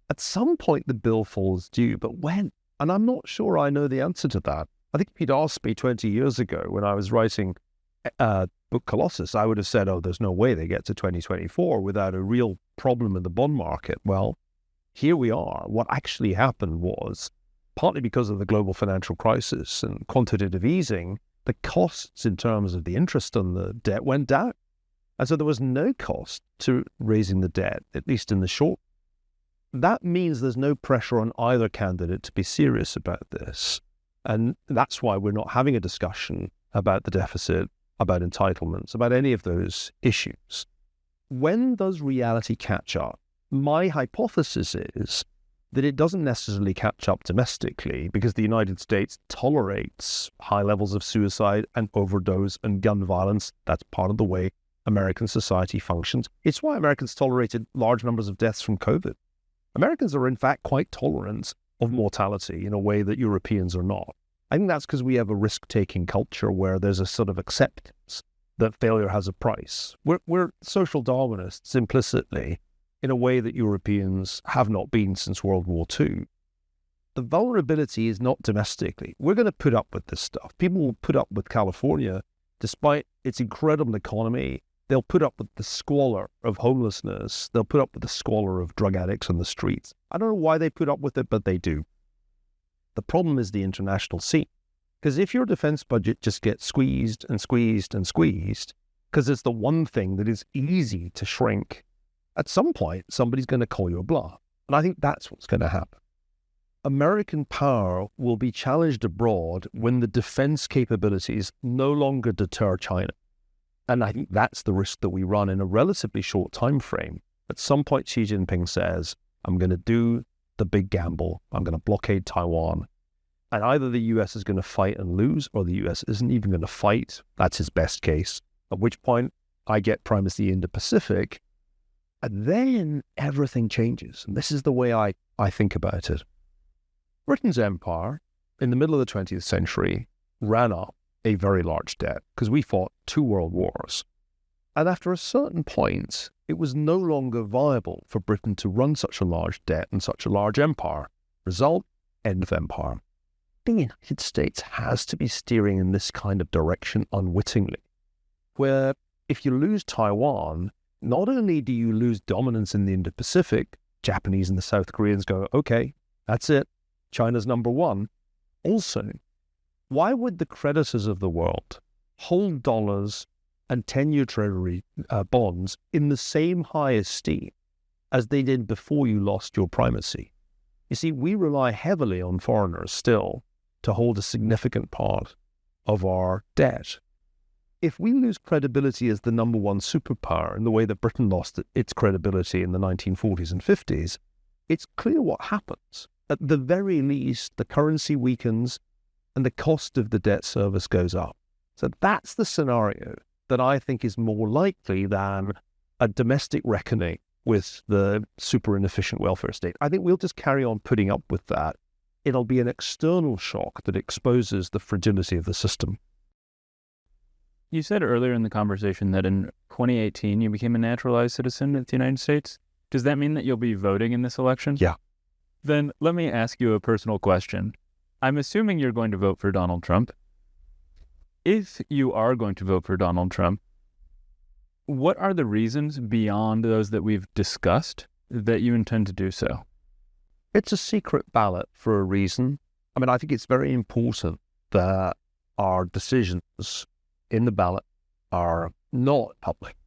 At some point, the bill falls due, but when? And I'm not sure I know the answer to that. I think if you'd asked me 20 years ago when I was writing book Colossus, I would have said, there's no way they get to 2024 without a real problem in the bond market. Well, here we are. What actually happened was, partly because of the global financial crisis and quantitative easing, the costs in terms of the interest on the debt went down. And so there was no cost to raising the debt, at least in the short. That means there's no pressure on either candidate to be serious about this. And that's why we're not having a discussion about the deficit, about entitlements, about any of those issues. When does reality catch up? My hypothesis is that it doesn't necessarily catch up domestically because the United States tolerates high levels of suicide and overdose and gun violence. That's part of the way American society functions. It's why Americans tolerated large numbers of deaths from COVID. Americans are in fact quite tolerant of mortality in a way that Europeans are not. I think that's because we have a risk-taking culture where there's a sort of acceptance that failure has a price. We're social Darwinists implicitly in a way that Europeans have not been since World War II. The vulnerability is not domestically. We're going to put up with this stuff. People will put up with California despite its incredible economy. They'll put up with the squalor of homelessness. They'll put up with the squalor of drug addicts on the streets. I don't know why they put up with it, but they do. The problem is the international scene. Because if your defense budget just gets squeezed and squeezed and squeezed, because it's the one thing that is easy to shrink, at some point, somebody's going to call you a bluff. And I think that's what's going to happen. American power will be challenged abroad when the defense capabilities no longer deter China. And I think that's the risk that we run in a relatively short time frame. At some point, Xi Jinping says, I'm going to do the big gamble. I'm going to blockade Taiwan. And either the US is going to fight and lose, or the US isn't even going to fight. That's his best case. At which point, I get primacy in the Pacific. And then everything changes. And this is the way I think about it. Britain's empire, in the middle of the 20th century, ran up a very large debt because we fought 2 world wars. And after a certain point, it was no longer viable for Britain to run such a large debt and such a large empire. Result, end of empire. The United States has to be steering in this kind of direction unwittingly, where if you lose Taiwan, not only do you lose dominance in the Indo-Pacific, Japanese and the South Koreans go, okay, that's it, China's number one. Also, why would the creditors of the world hold dollars and 10-year treasury bonds in the same high esteem as they did before you lost your primacy? You see, we rely heavily on foreigners still to hold a significant part of our debt. If we lose credibility as the number one superpower in the way that Britain lost its credibility in the 1940s and 50s, it's clear what happens. At the very least, the currency weakens and the cost of the debt service goes up. So that's the scenario that I think is more likely than a domestic reckoning with the super inefficient welfare state. I think we'll just carry on putting up with that. It'll be an external shock that exposes the fragility of the system. You said earlier in the conversation that in 2018 you became a naturalized citizen of the United States. Does that mean that you'll be voting in this election? Yeah. Then let me ask you a personal question. I'm assuming you're going to vote for Donald Trump. If you are going to vote for Donald Trump, what are the reasons beyond those that we've discussed that you intend to do so? It's a secret ballot for a reason. I mean, I think it's very important that our decisions in the ballot are not public,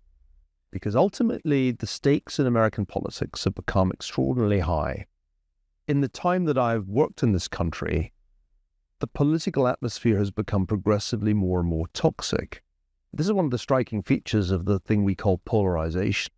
because ultimately the stakes in American politics have become extraordinarily high. In the time that I've worked in this country, the political atmosphere has become progressively more and more toxic. This is one of the striking features of the thing we call polarization.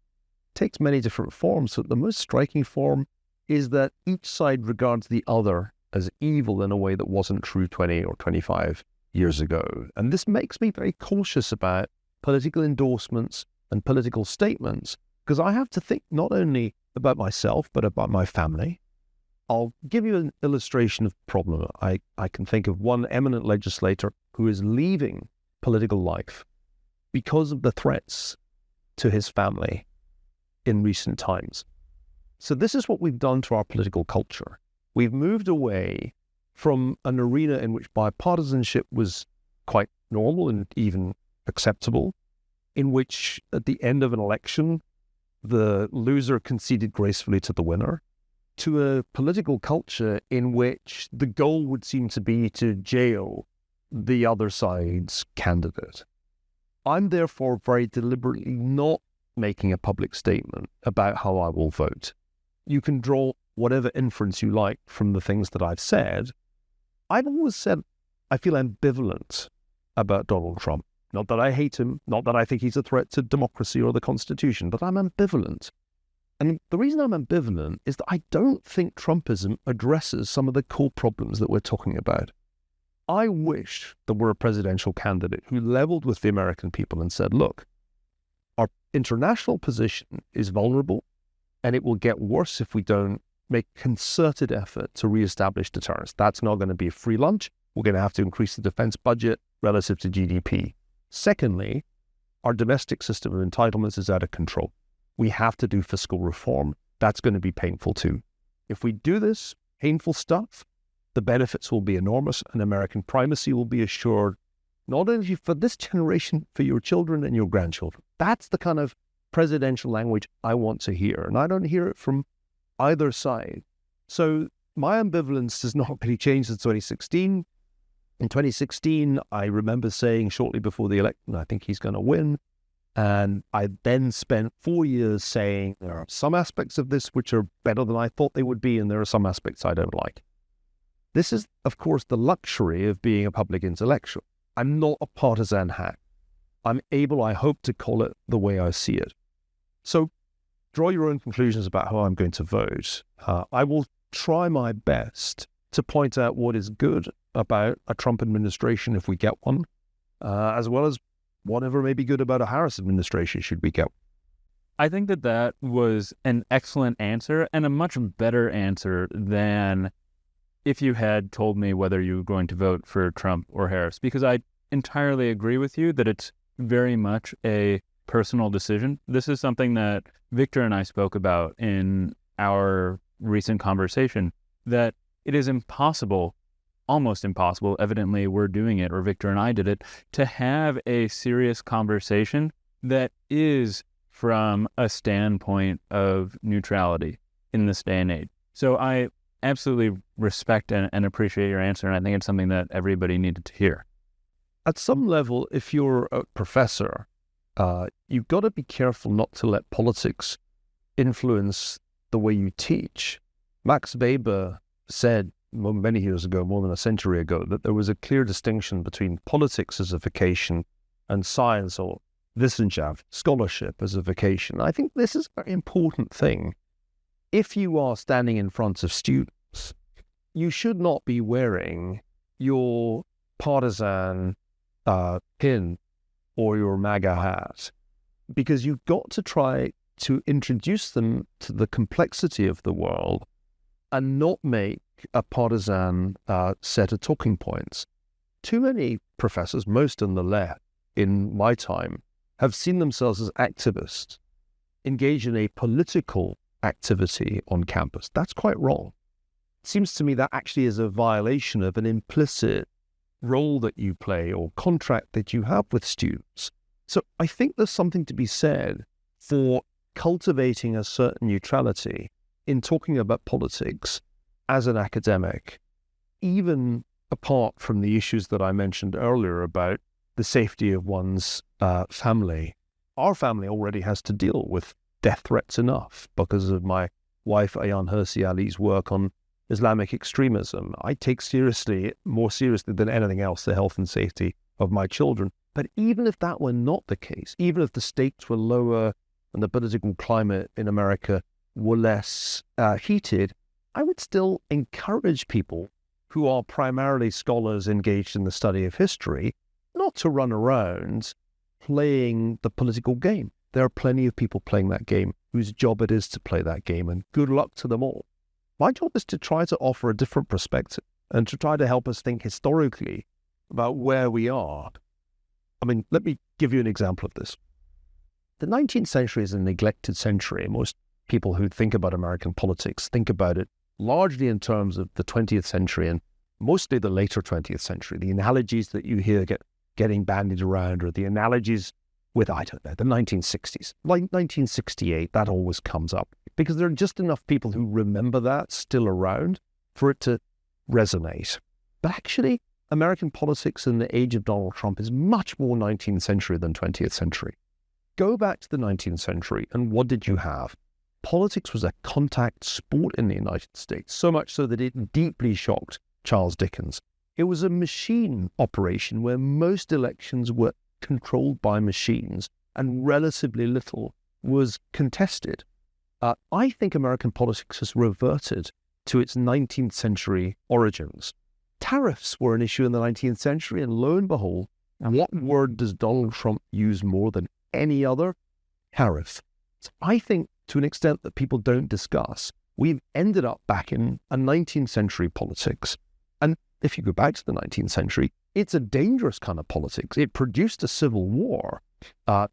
It takes many different forms, but the most striking form is that each side regards the other as evil in a way that wasn't true 20 or 25 years ago. And this makes me very cautious about political endorsements and political statements, because I have to think not only about myself, but about my family. I'll give you an illustration of the problem. I can think of one eminent legislator who is leaving political life because of the threats to his family in recent times. So this is what we've done to our political culture. We've moved away from an arena in which bipartisanship was quite normal and even acceptable, in which at the end of an election, the loser conceded gracefully to the winner, to a political culture in which the goal would seem to be to jail the other side's candidate. I'm therefore very deliberately not making a public statement about how I will vote. You can draw whatever inference you like from the things that I've said. I've always said I feel ambivalent about Donald Trump. Not that I hate him, not that I think he's a threat to democracy or the Constitution, but I'm ambivalent. And the reason I'm ambivalent is that I don't think Trumpism addresses some of the core problems that we're talking about. I wish there were a presidential candidate who leveled with the American people and said, look, our international position is vulnerable and it will get worse if we don't make concerted effort to reestablish deterrence. That's not going to be a free lunch. We're going to have to increase the defense budget relative to GDP. Secondly, our domestic system of entitlements is out of control. We have to do fiscal reform. That's going to be painful too. If we do this painful stuff, the benefits will be enormous and American primacy will be assured, not only for this generation, for your children and your grandchildren. That's the kind of presidential language I want to hear, and I don't hear it from either side. So my ambivalence does not really change since 2016. In 2016, I remember saying shortly before the election, I think he's going to win. And I then spent 4 years saying there are some aspects of this which are better than I thought they would be, and there are some aspects I don't like. This is, of course, the luxury of being a public intellectual. I'm not a partisan hack. I'm able, I hope, to call it the way I see it. So draw your own conclusions about how I'm going to vote. I will try my best to point out what is good about a Trump administration if we get one, as well as whatever may be good about a Harris administration should we get one. I think that was an excellent answer and a much better answer than if you had told me whether you were going to vote for Trump or Harris, because I entirely agree with you that it's very much a personal decision. This is something that Victor and I spoke about in our recent conversation, that it is impossible, almost impossible, evidently we're doing it, or Victor and I did it, to have a serious conversation that is from a standpoint of neutrality in this day and age. So I absolutely respect and appreciate your answer, and I think it's something that everybody needed to hear. At some level, if you're a professor, you've got to be careful not to let politics influence the way you teach. Max Weber said many years ago, more than a century ago, that there was a clear distinction between politics as a vocation and science or Wissenschaft, scholarship as a vocation. I think this is a very important thing. If you are standing in front of students, you should not be wearing your partisan pin or your MAGA hat, because you've got to try to introduce them to the complexity of the world and not make a partisan set of talking points. Too many professors, most on the left in my time, have seen themselves as activists, engage in a political activity on campus. That's quite wrong. It seems to me that actually is a violation of an implicit role that you play or contract that you have with students. So I think there's something to be said for cultivating a certain neutrality in talking about politics as an academic, even apart from the issues that I mentioned earlier about the safety of one's family. Our family already has to deal with death threats enough because of my wife Ayaan Hirsi Ali's work on Islamic extremism. I take more seriously than anything else, the health and safety of my children. But even if that were not the case, even if the stakes were lower and the political climate in America were less heated, I would still encourage people who are primarily scholars engaged in the study of history not to run around playing the political game. There are plenty of people playing that game whose job it is to play that game, and good luck to them all. My job is to try to offer a different perspective and to try to help us think historically about where we are. I mean, let me give you an example of this. The 19th century is a neglected century. Most people who think about American politics think about it largely in terms of the 20th century and mostly the later 20th century. The analogies that you hear getting bandied around are the analogies with, I don't know, the 1960s. Like 1968, that always comes up because there are just enough people who remember that still around for it to resonate. But actually, American politics in the age of Donald Trump is much more 19th century than 20th century. Go back to the 19th century, and what did you have? Politics was a contact sport in the United States, so much so that it deeply shocked Charles Dickens. It was a machine operation where most elections were controlled by machines and relatively little was contested. I think American politics has reverted to its 19th century origins. Tariffs were an issue in the 19th century, and lo and behold, what word does Donald Trump use more than any other? Tariff. So I think, to an extent that people don't discuss, we've ended up back in a 19th century politics. And if you go back to the 19th century, it's a dangerous kind of politics. It produced a civil war. I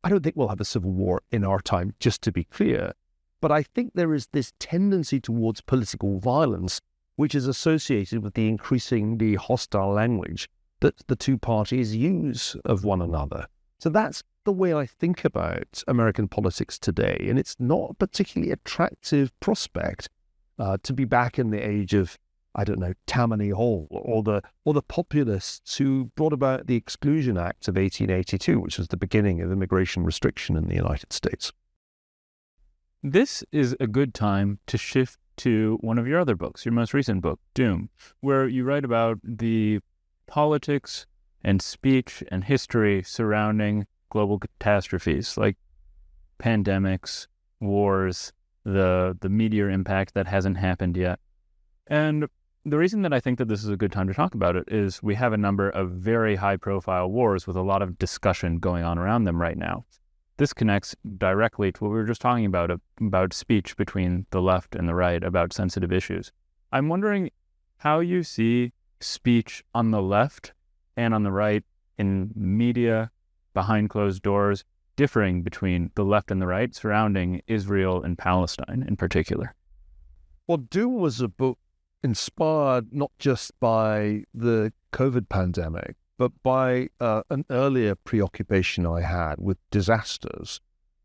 don't think we'll have a civil war in our time, just to be clear. But I think there is this tendency towards political violence, which is associated with the increasingly hostile language that the two parties use of one another. So that's the way I think about American politics today. And it's not a particularly attractive prospect to be back in the age of, I don't know, Tammany Hall or the populists who brought about the Exclusion Act of 1882, which was the beginning of immigration restriction in the United States. This is a good time to shift to one of your other books, your most recent book, Doom, where you write about the politics and speech and history surrounding global catastrophes like pandemics, wars, the meteor impact that hasn't happened yet. And the reason that I think that this is a good time to talk about it is we have a number of very high-profile wars with a lot of discussion going on around them right now. This connects directly to what we were just talking about speech between the left and the right about sensitive issues. I'm wondering how you see speech on the left and on the right in media, behind closed doors, differing between the left and the right surrounding Israel and Palestine in particular. Well, Doom was a book inspired not just by the COVID pandemic, but by an earlier preoccupation I had with disasters.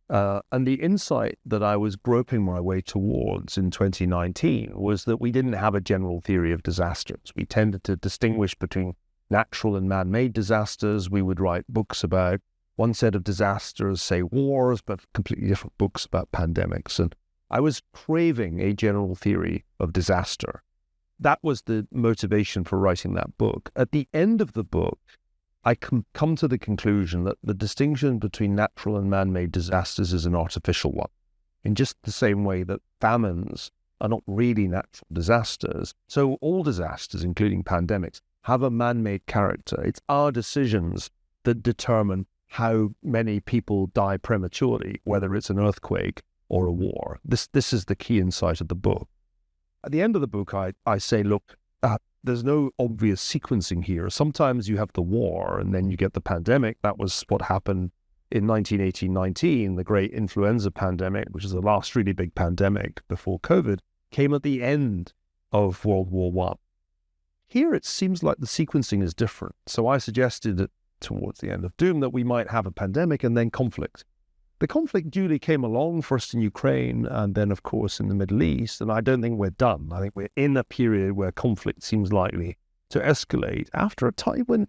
And the insight that I was groping my way towards in 2019 was that we didn't have a general theory of disasters. We tended to distinguish between natural and man-made disasters. We would write books about one set of disasters, say wars, but completely different books about pandemics. And I was craving a general theory of disaster. That was the motivation for writing that book. At the end of the book, I come to the conclusion that the distinction between natural and man-made disasters is an artificial one. In just the same way that famines are not really natural disasters, so all disasters, including pandemics, have a man-made character. It's our decisions that determine how many people die prematurely, whether it's an earthquake or a war. This is the key insight of the book. At the end of the book, I say, look, there's no obvious sequencing here. Sometimes you have the war and then you get the pandemic. That was what happened in 1918-19, the great influenza pandemic, which is the last really big pandemic before COVID, came at the end of World War I. Here it seems like the sequencing is different. So I suggested that towards the end of Doom that we might have a pandemic and then conflict. The conflict duly came along, first in Ukraine and then, of course, in the Middle East. And I don't think we're done. I think we're in a period where conflict seems likely to escalate after a time when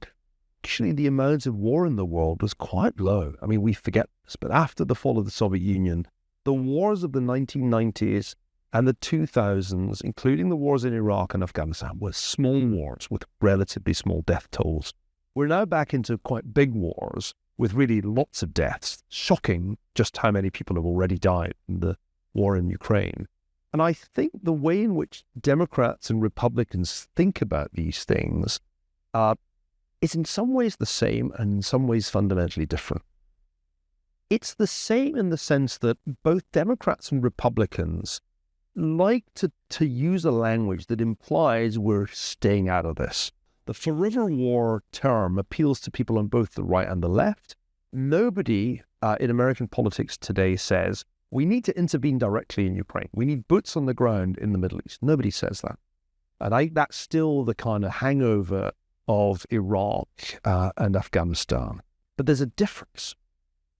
actually the amount of war in the world was quite low. I mean, we forget this, but after the fall of the Soviet Union, the wars of the 1990s and the 2000s, including the wars in Iraq and Afghanistan, were small wars with relatively small death tolls. We're now back into quite big wars with really lots of deaths. Shocking just how many people have already died in the war in Ukraine. And I think the way in which Democrats and Republicans think about these things is in some ways the same and in some ways fundamentally different. It's the same in the sense that both Democrats and Republicans like to use a language that implies we're staying out of this. The forever war term appeals to people on both the right and the left. Nobody in American politics today says, we need to intervene directly in Ukraine. We need boots on the ground in the Middle East. Nobody says that. And I think that's still the kind of hangover of Iraq and Afghanistan. But there's a difference.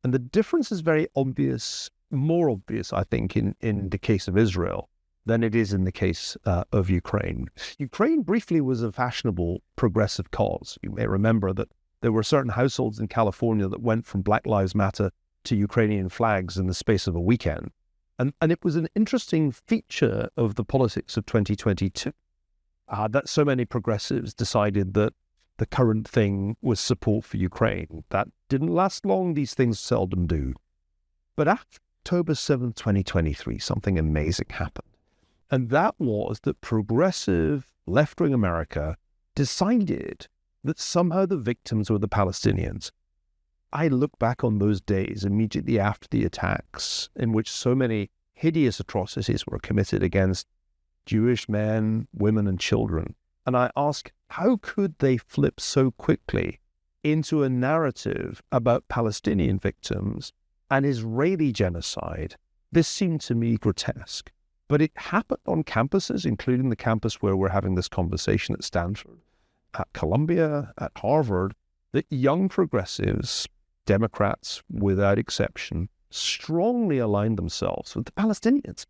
And the difference is very obvious, more obvious, I think, in the case of Israel than it is in the case of Ukraine. Ukraine briefly was a fashionable progressive cause. You may remember that there were certain households in California that went from Black Lives Matter to Ukrainian flags in the space of a weekend. And it was an interesting feature of the politics of 2022 that so many progressives decided that the current thing was support for Ukraine. That didn't last long. These things seldom do. But after October 7th, 2023, something amazing happened. And that was that progressive left-wing America decided that somehow the victims were the Palestinians. I look back on those days immediately after the attacks in which so many hideous atrocities were committed against Jewish men, women, and children. And I ask, how could they flip so quickly into a narrative about Palestinian victims and Israeli genocide? This seemed to me grotesque. But it happened on campuses, including the campus where we're having this conversation at Stanford, at Columbia, at Harvard, that young progressives, Democrats without exception, strongly aligned themselves with the Palestinians,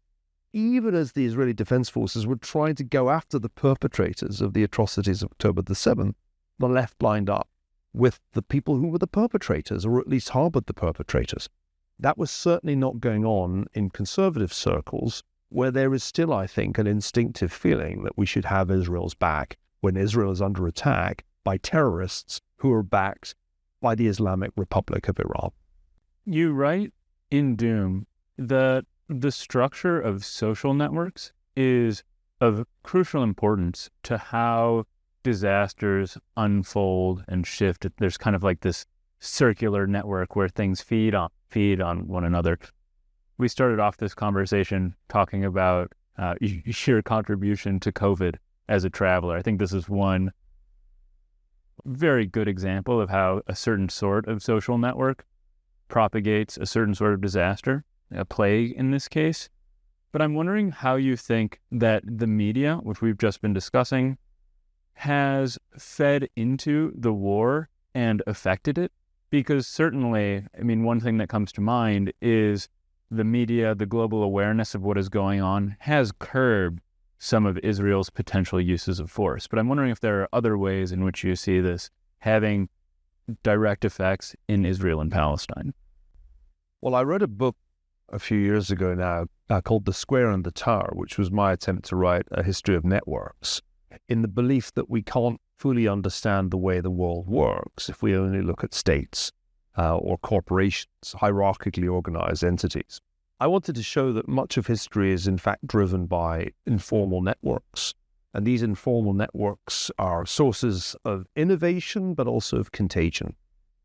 even as the Israeli Defense Forces were trying to go after the perpetrators of the atrocities of October the 7th. The left lined up with the people who were the perpetrators, or at least harbored the perpetrators. That was certainly not going on in conservative circles, where there is still, I think, an instinctive feeling that we should have Israel's back when Israel is under attack by terrorists who are backed by the Islamic Republic of Iran. You write in Doom that the structure of social networks is of crucial importance to how disasters unfold and shift. There's kind of like this circular network where things feed on one another. We started off this conversation talking about your contribution to COVID as a traveler. I think this is one very good example of how a certain sort of social network propagates a certain sort of disaster, a plague in this case. But I'm wondering how you think that the media, which we've just been discussing, has fed into the war and affected it. Because certainly, I mean, one thing that comes to mind is the media, the global awareness of what is going on has curbed some of Israel's potential uses of force. But I'm wondering if there are other ways in which you see this having direct effects in Israel and Palestine. Well, I wrote a book a few years ago now called The Square and the Tower, which was my attempt to write a history of networks, in the belief that we can't fully understand the way the world works if we only look at states or corporations, hierarchically organized entities. I wanted to show that much of history is in fact driven by informal networks. And these informal networks are sources of innovation, but also of contagion.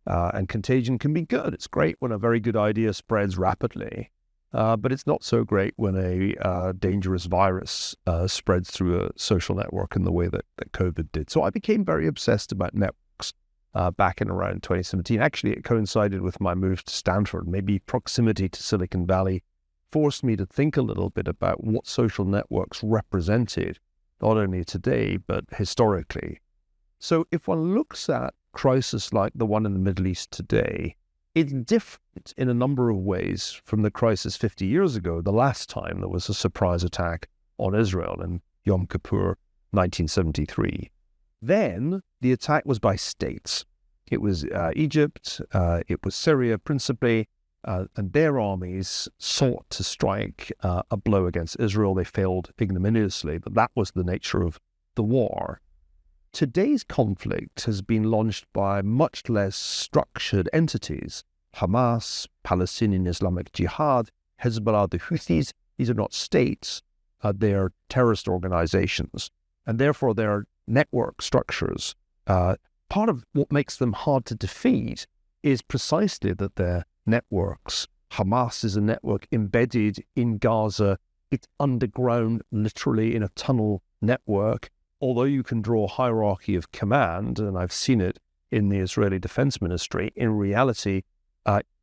And contagion can be good. It's great when a very good idea spreads rapidly, but it's not so great when a dangerous virus spreads through a social network in the way that COVID did. So I became very obsessed about networks back in around 2017. Actually, it coincided with my move to Stanford. Maybe proximity to Silicon Valley forced me to think a little bit about what social networks represented, not only today, but historically. So if one looks at crisis like the one in the Middle East today, it's different in a number of ways from the crisis 50 years ago, the last time there was a surprise attack on Israel in Yom Kippur, 1973. Then the attack was by states. It was Egypt, it was Syria principally, and their armies sought to strike a blow against Israel. They failed ignominiously, but that was the nature of the war. Today's conflict has been launched by much less structured entities. Hamas, Palestinian Islamic Jihad, Hezbollah, the Houthis. These are not states. They are terrorist organizations. And therefore, they are network structures. Part of what makes them hard to defeat is precisely that they're networks. Hamas is a network embedded in Gaza. It's underground, literally in a tunnel network. Although you can draw a hierarchy of command, and I've seen it in the Israeli Defense Ministry, in reality,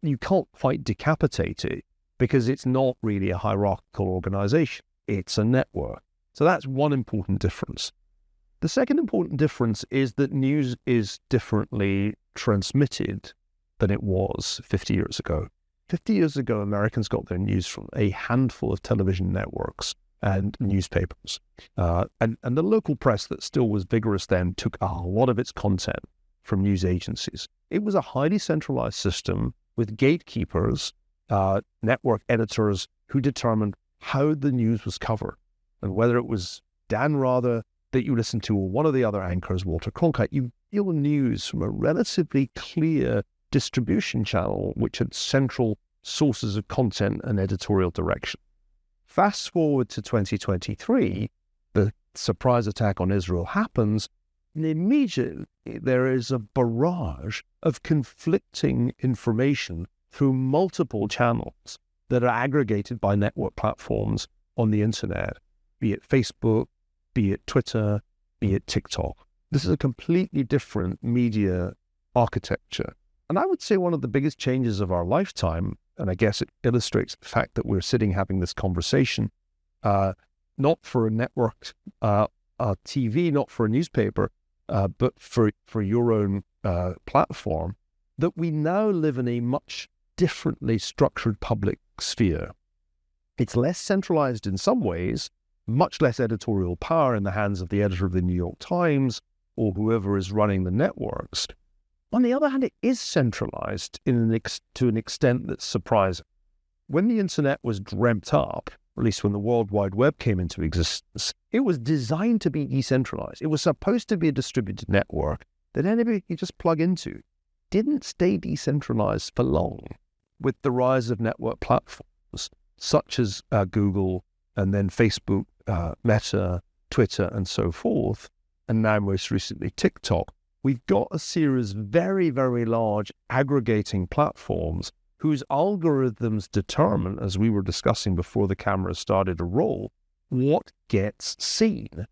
you can't quite decapitate it because it's not really a hierarchical organization. It's a network. So that's one important difference. The second important difference is that news is differently transmitted than it was 50 years ago. 50 years ago, Americans got their news from a handful of television networks and newspapers. And the local press that still was vigorous then took a lot of its content from news agencies. It was a highly centralized system with gatekeepers, network editors who determined how the news was covered and whether it was Dan Rather that you listened to or one of the other anchors, Walter Cronkite. You feel news from a relatively clear distribution channel which had central sources of content and editorial direction. Fast forward to 2023, the surprise attack on Israel happens, and immediately there is a barrage of conflicting information through multiple channels that are aggregated by network platforms on the internet, be it Facebook, be it Twitter, be it TikTok. This is a completely different media architecture. And I would say one of the biggest changes of our lifetime, and I guess it illustrates the fact that we're sitting having this conversation, not for a network TV, not for a newspaper, but for your own platform, that we now live in a much differently structured public sphere. It's less centralized in some ways, much less editorial power in the hands of the editor of the New York Times or whoever is running the networks. On the other hand, it is centralized to an extent that's surprising. When the internet was dreamt up, or at least when the World Wide Web came into existence, it was designed to be decentralized. It was supposed to be a distributed network that anybody could just plug into. Didn't stay decentralized for long with the rise of network platforms such as Google and then Facebook Meta, Twitter, and so forth, and now most recently TikTok, we've got a series of very, very large aggregating platforms whose algorithms determine, as we were discussing before the camera started to roll, what gets seen.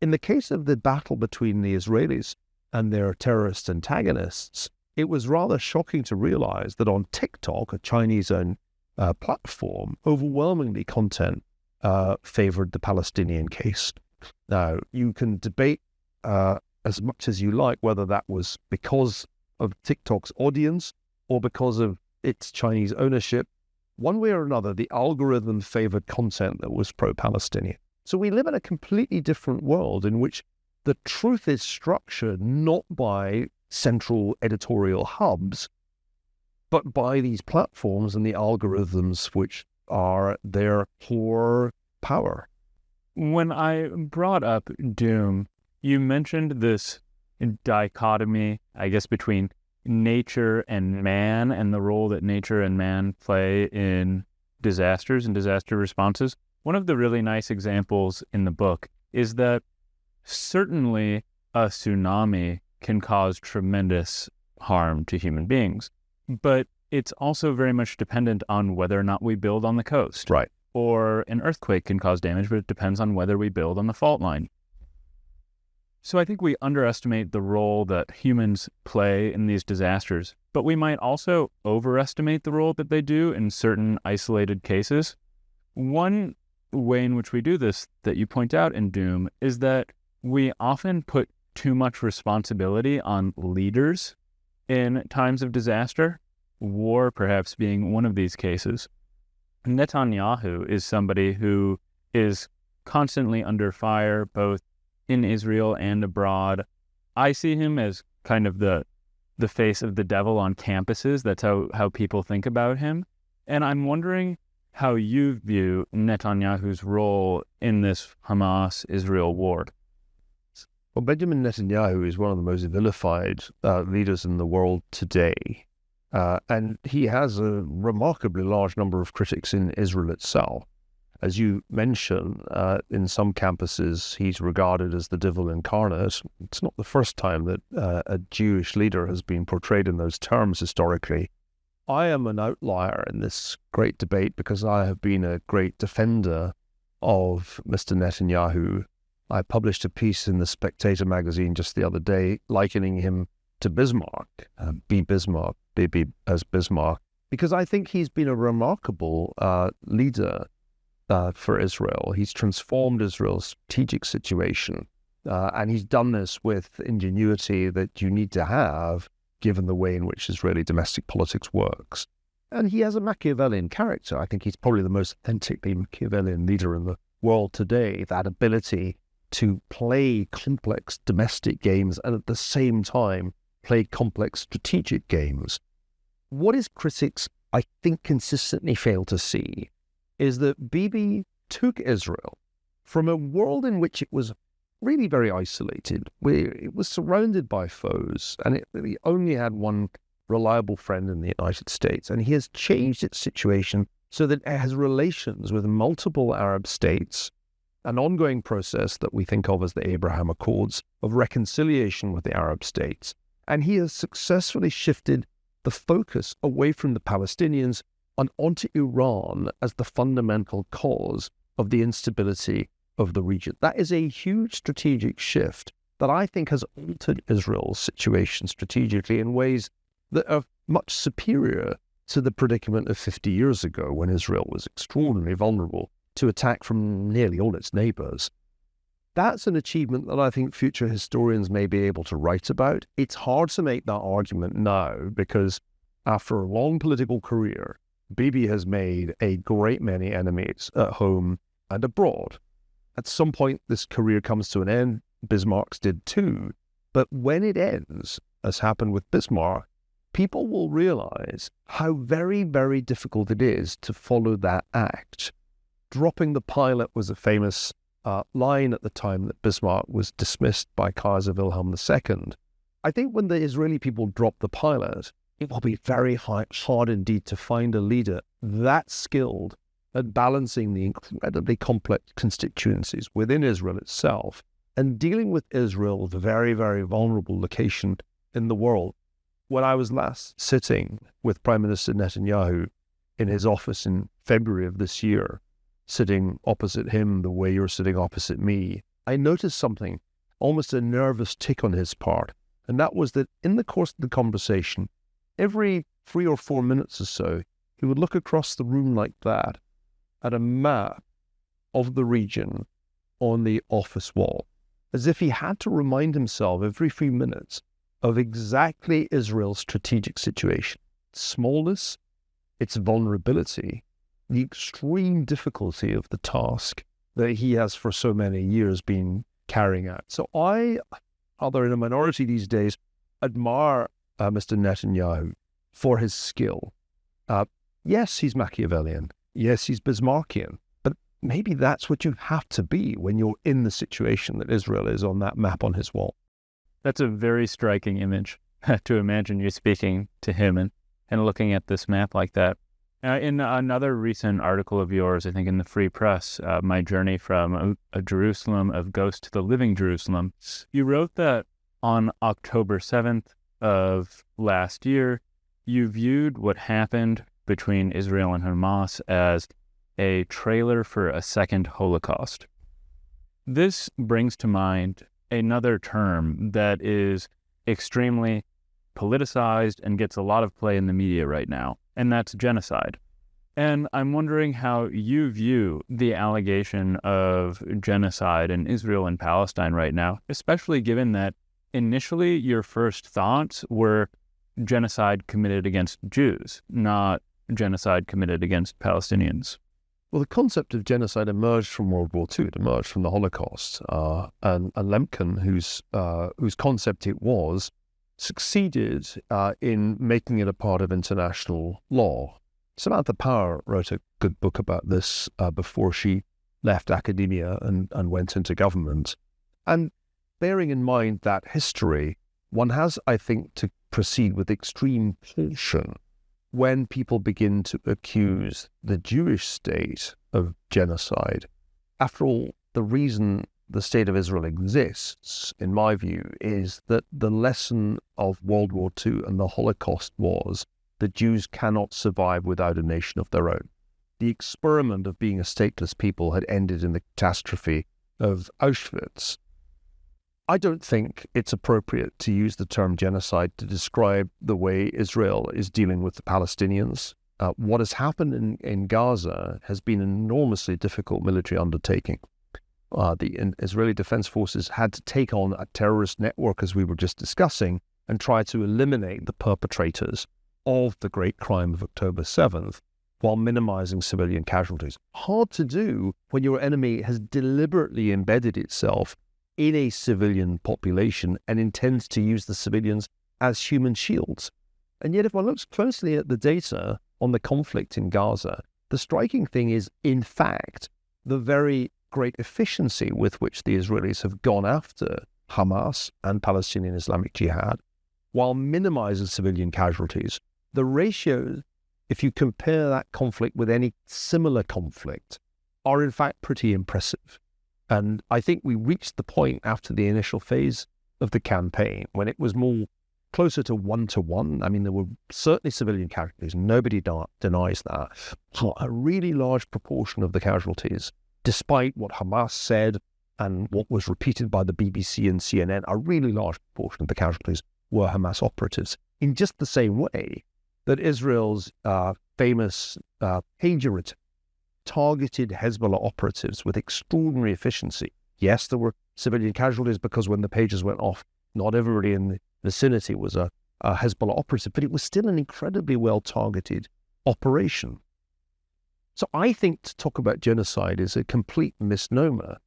In the case of the battle between the Israelis and their terrorist antagonists, it was rather shocking to realize that on TikTok, a Chinese-owned platform, overwhelmingly content favored the Palestinian case. Now, you can debate as much as you like whether that was because of TikTok's audience or because of its Chinese ownership. One way or another, the algorithm favored content that was pro-Palestinian. So we live in a completely different world in which the truth is structured not by central editorial hubs, but by these platforms and the algorithms which are their core power. When I brought up doom, you mentioned this dichotomy, I guess, between nature and man and the role that nature and man play in disasters and disaster responses. One of the really nice examples in the book is that certainly a tsunami can cause tremendous harm to human beings, but it's also very much dependent on whether or not we build on the coast. Right. Or an earthquake can cause damage, but it depends on whether we build on the fault line. So I think we underestimate the role that humans play in these disasters, but we might also overestimate the role that they do in certain isolated cases. One way in which we do this that you point out in Doom is that we often put too much responsibility on leaders in times of disaster, war perhaps being one of these cases. Netanyahu is somebody who is constantly under fire, both in Israel and abroad. I see him as kind of the face of the devil on campuses. That's how people think about him. And I'm wondering how you view Netanyahu's role in this Hamas-Israel war. Well, Benjamin Netanyahu is one of the most vilified leaders in the world today. And he has a remarkably large number of critics in Israel itself. As you mentioned, in some campuses, he's regarded as the devil incarnate. It's not the first time that a Jewish leader has been portrayed in those terms historically. I am an outlier in this great debate because I have been a great defender of Mr. Netanyahu. I published a piece in the Spectator magazine just the other day likening him to Bismarck, B as Bismarck, because I think he's been a remarkable leader for Israel. He's transformed Israel's strategic situation, and he's done this with ingenuity that you need to have given the way in which Israeli domestic politics works. And he has a Machiavellian character. I think he's probably the most authentically Machiavellian leader in the world today, that ability to play complex domestic games and at the same time play complex strategic games. What his critics, I think, consistently fail to see is that Bibi took Israel from a world in which it was really very isolated, where it was surrounded by foes, and it really only had one reliable friend in the United States. And he has changed its situation so that it has relations with multiple Arab states, an ongoing process that we think of as the Abraham Accords of reconciliation with the Arab states. And he has successfully shifted the focus away from the Palestinians and onto Iran as the fundamental cause of the instability of the region. That is a huge strategic shift that I think has altered Israel's situation strategically in ways that are much superior to the predicament of 50 years ago when Israel was extraordinarily vulnerable to attack from nearly all its neighbors. That's an achievement that I think future historians may be able to write about. It's hard to make that argument now because after a long political career, Bibi has made a great many enemies at home and abroad. At some point, this career comes to an end. Bismarck's did too. But when it ends, as happened with Bismarck, people will realize how very, very difficult it is to follow that act. Dropping the pilot was a famous line at the time that Bismarck was dismissed by Kaiser Wilhelm II. I think when the Israeli people drop the pilot, it will be very hard indeed to find a leader that skilled at balancing the incredibly complex constituencies within Israel itself and dealing with Israel's very, very vulnerable location in the world. When I was last sitting with Prime Minister Netanyahu in his office in February of this year, sitting opposite him the way you're sitting opposite me, I noticed something, almost a nervous tick on his part, and that was that in the course of the conversation, every 3 or 4 minutes or so, he would look across the room like that at a map of the region on the office wall, as if he had to remind himself every few minutes of exactly Israel's strategic situation, its smallness, its vulnerability, the extreme difficulty of the task that he has for so many years been carrying out. So I, although in a minority these days, admire Mr. Netanyahu for his skill. Yes, he's Machiavellian. Yes, he's Bismarckian. But maybe that's what you have to be when you're in the situation that Israel is on that map on his wall. That's a very striking image to imagine you speaking to him and looking at this map like that. In another recent article of yours, I think in the Free Press, My Journey from a Jerusalem of Ghost to the Living Jerusalem, you wrote that on October 7th of last year, you viewed what happened between Israel and Hamas as a trailer for a second Holocaust. This brings to mind another term that is extremely politicized and gets a lot of play in the media right now, and that's genocide. And I'm wondering how you view the allegation of genocide in Israel and Palestine right now, especially given that initially your first thoughts were genocide committed against Jews, not genocide committed against Palestinians. Well, the concept of genocide emerged from World War II. It emerged from the Holocaust. And Lemkin, whose concept it was, succeeded in making it a part of international law. Samantha Power wrote a good book about this before she left academia and went into government. And bearing in mind that history, one has, I think, to proceed with extreme caution when people begin to accuse the Jewish state of genocide. After all, the reason the state of Israel exists, in my view, is that the lesson of World War II and the Holocaust was that Jews cannot survive without a nation of their own. The experiment of being a stateless people had ended in the catastrophe of Auschwitz. I don't think it's appropriate to use the term genocide to describe the way Israel is dealing with the Palestinians. What has happened in Gaza has been an enormously difficult military undertaking. The Israeli Defense Forces had to take on a terrorist network, as we were just discussing, and try to eliminate the perpetrators of the great crime of October 7th while minimizing civilian casualties. Hard to do when your enemy has deliberately embedded itself in a civilian population and intends to use the civilians as human shields. And yet, if one looks closely at the data on the conflict in Gaza, the striking thing is, in fact, the very great efficiency with which the Israelis have gone after Hamas and Palestinian Islamic Jihad while minimizing civilian casualties. The ratios, if you compare that conflict with any similar conflict, are in fact pretty impressive. And I think we reached the point after the initial phase of the campaign when it was more closer to 1-to-1. I mean, there were certainly civilian casualties. Nobody denies that. A really large proportion of the casualties, despite what Hamas said and what was repeated by the BBC and CNN, a really large proportion of the casualties were Hamas operatives. In just the same way that Israel's famous pager attack targeted Hezbollah operatives with extraordinary efficiency. Yes, there were civilian casualties because when the pagers went off, not everybody in the vicinity was a Hezbollah operative, but it was still an incredibly well-targeted operation. So I think to talk about genocide is a complete misnomer.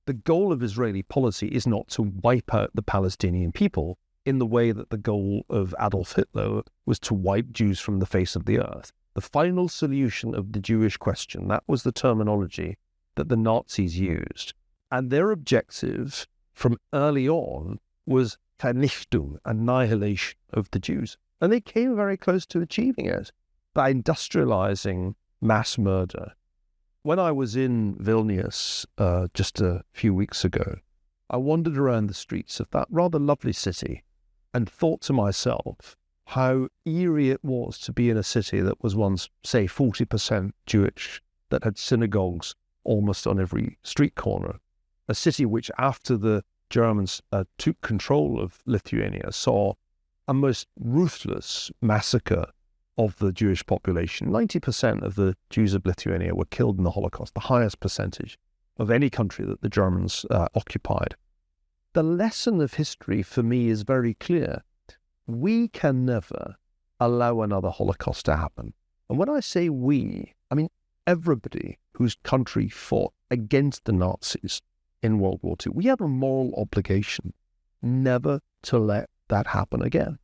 The goal of Israeli policy is not to wipe out the Palestinian people in the way that the goal of Adolf Hitler was to wipe Jews from the face of the earth. The final solution of the Jewish question, that was the terminology that the Nazis used. And their objective from early on was Vernichtung, annihilation of the Jews. And they came very close to achieving it by industrializing mass murder, When I was in Vilnius just a few weeks ago, I wandered around the streets of that rather lovely city and thought to myself how eerie it was to be in a city that was once, say, 40% Jewish, that had synagogues almost on every street corner. A city which, after the Germans took control of Lithuania, saw a most ruthless massacre of the Jewish population. 90% of the Jews of Lithuania were killed in the Holocaust, the highest percentage of any country that the Germans occupied. The lesson of history for me is very clear. We can never allow another Holocaust to happen. And when I say we, I mean everybody whose country fought against the Nazis in World War II. We have a moral obligation never to let that happen again.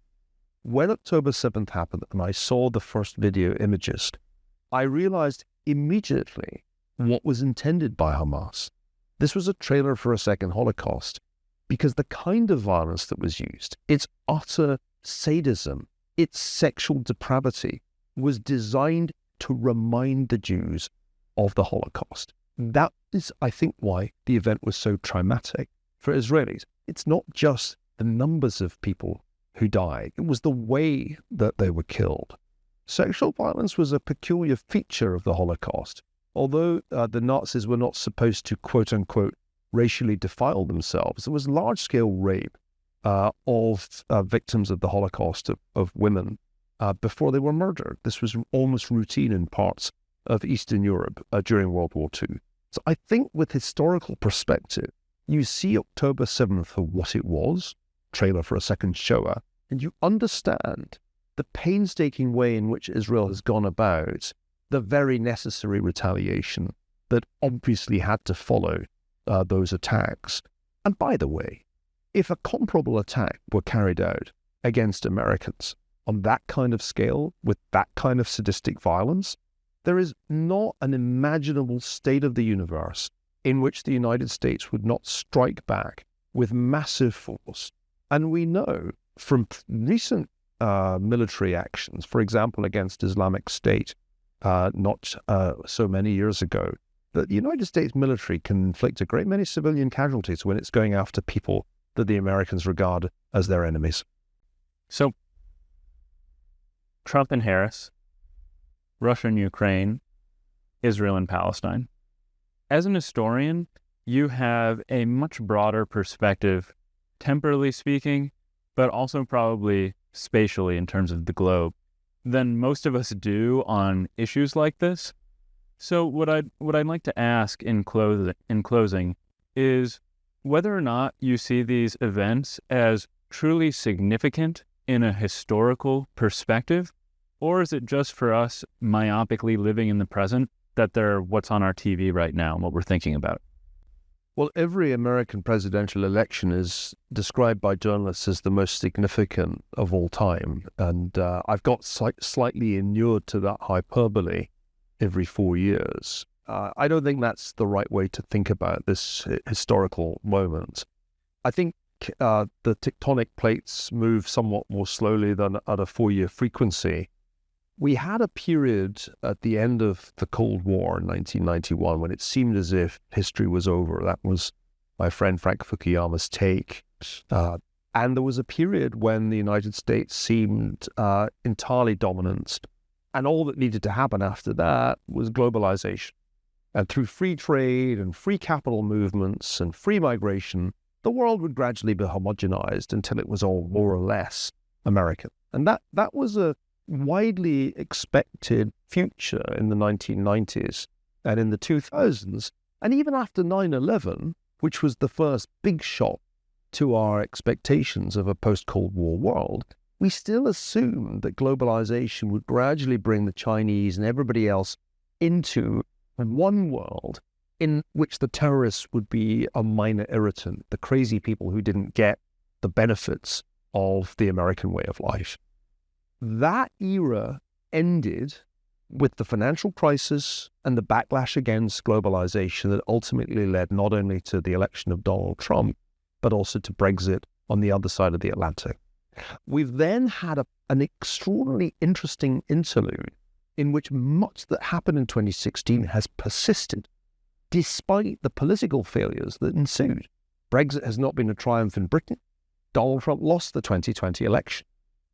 When October 7th happened and I saw the first video images, I realized immediately what was intended by Hamas. This was a trailer for a second Holocaust, because the kind of violence that was used, its utter sadism, its sexual depravity, was designed to remind the Jews of the Holocaust. That is, I think, why the event was so traumatic for Israelis. It's not just the numbers of people who died, it was the way that they were killed. Sexual violence was a peculiar feature of the Holocaust. Although the Nazis were not supposed to, quote-unquote, racially defile themselves, there was large-scale rape of victims of the Holocaust, of women, before they were murdered. This was almost routine in parts of Eastern Europe during World War II. So I think with historical perspective, you see October 7th for what it was, trailer for a second Shoah, and you understand the painstaking way in which Israel has gone about the very necessary retaliation that obviously had to follow those attacks. And by the way, if a comparable attack were carried out against Americans on that kind of scale, with that kind of sadistic violence, there is not an imaginable state of the universe in which the United States would not strike back with massive force. And we know from recent military actions, for example, against Islamic State, not so many years ago, that the United States military can inflict a great many civilian casualties when it's going after people that the Americans regard as their enemies. So, Trump and Harris, Russia and Ukraine, Israel and Palestine. As an historian, you have a much broader perspective, temporally speaking, but also probably spatially in terms of the globe, than most of us do on issues like this. So what I'd like to ask in closing is whether or not you see these events as truly significant in a historical perspective, or is it just for us myopically living in the present that they're what's on our TV right now and what we're thinking about? Well, every American presidential election is described by journalists as the most significant of all time. And I've got slightly inured to that hyperbole every 4 years. I don't think that's the right way to think about this historical moment. I think the tectonic plates move somewhat more slowly than at a 4-year frequency. We had a period at the end of the Cold War in 1991 when it seemed as if history was over. That was my friend Frank Fukuyama's take. And there was a period when the United States seemed entirely dominant. And all that needed to happen after that was globalization. And through free trade and free capital movements and free migration, the world would gradually be homogenized until it was all more or less American. And that was a widely expected future in the 1990s and in the 2000s. And even after 9/11, which was the first big shock to our expectations of a post-Cold War world, we still assumed that globalization would gradually bring the Chinese and everybody else into one world in which the terrorists would be a minor irritant, the crazy people who didn't get the benefits of the American way of life. That era ended with the financial crisis and the backlash against globalization that ultimately led not only to the election of Donald Trump, but also to Brexit on the other side of the Atlantic. We've then had an extraordinarily interesting interlude in which much that happened in 2016 has persisted, despite the political failures that ensued. Brexit has not been a triumph in Britain. Donald Trump lost the 2020 election.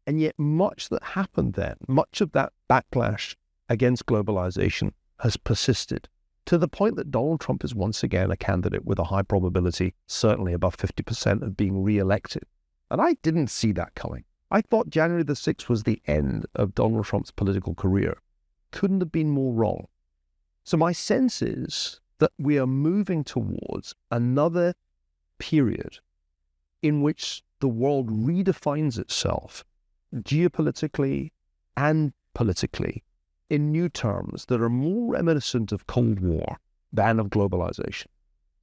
And yet much that happened then, much of that backlash against globalization has persisted, to the point that Donald Trump is once again a candidate with a high probability, certainly above 50%, of being re-elected. And I didn't see that coming. I thought January the 6th was the end of Donald Trump's political career. Couldn't have been more wrong. So my sense is that we are moving towards another period in which the world redefines itself geopolitically and politically in new terms that are more reminiscent of Cold War than of globalization.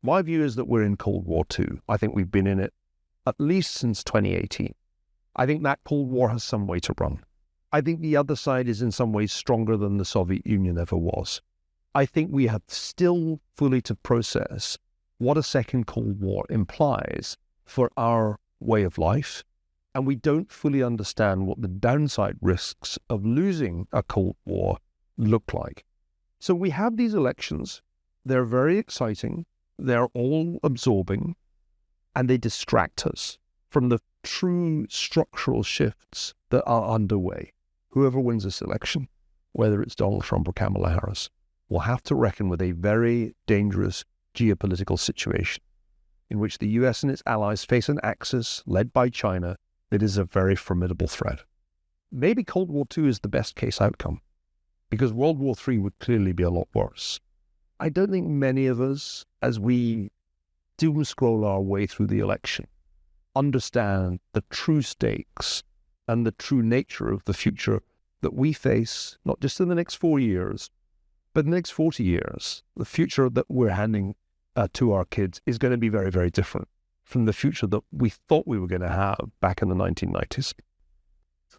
My view is that we're in Cold War II. I think we've been in it at least since 2018. I think that Cold War has some way to run. I think the other side is in some ways stronger than the Soviet Union ever was. I think we have still fully to process what a second Cold War implies for our way of life, and we don't fully understand what the downside risks of losing a Cold War look like. So we have these elections. They're very exciting. They're all absorbing, and they distract us from the true structural shifts that are underway. Whoever wins this election, whether it's Donald Trump or Kamala Harris, will have to reckon with a very dangerous geopolitical situation in which the US and its allies face an axis led by China that is a very formidable threat. Maybe Cold War II is the best case outcome, because World War III would clearly be a lot worse. I don't think many of us, as we doom scroll our way through the election, understand the true stakes and the true nature of the future that we face, not just in the next 4 years, but in the next 40 years. The future that we're handing to our kids is going to be very, very different from the future that we thought we were going to have back in the 1990s.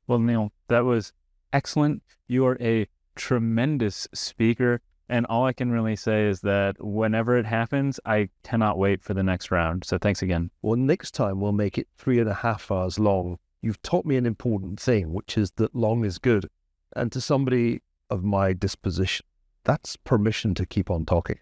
Well, Neil, that was excellent. You are a tremendous speaker. And all I can really say is that whenever it happens, I cannot wait for the next round. So thanks again. Well, next time we'll make it 3.5 hours long. You've taught me an important thing, which is that long is good. And to somebody of my disposition, that's permission to keep on talking.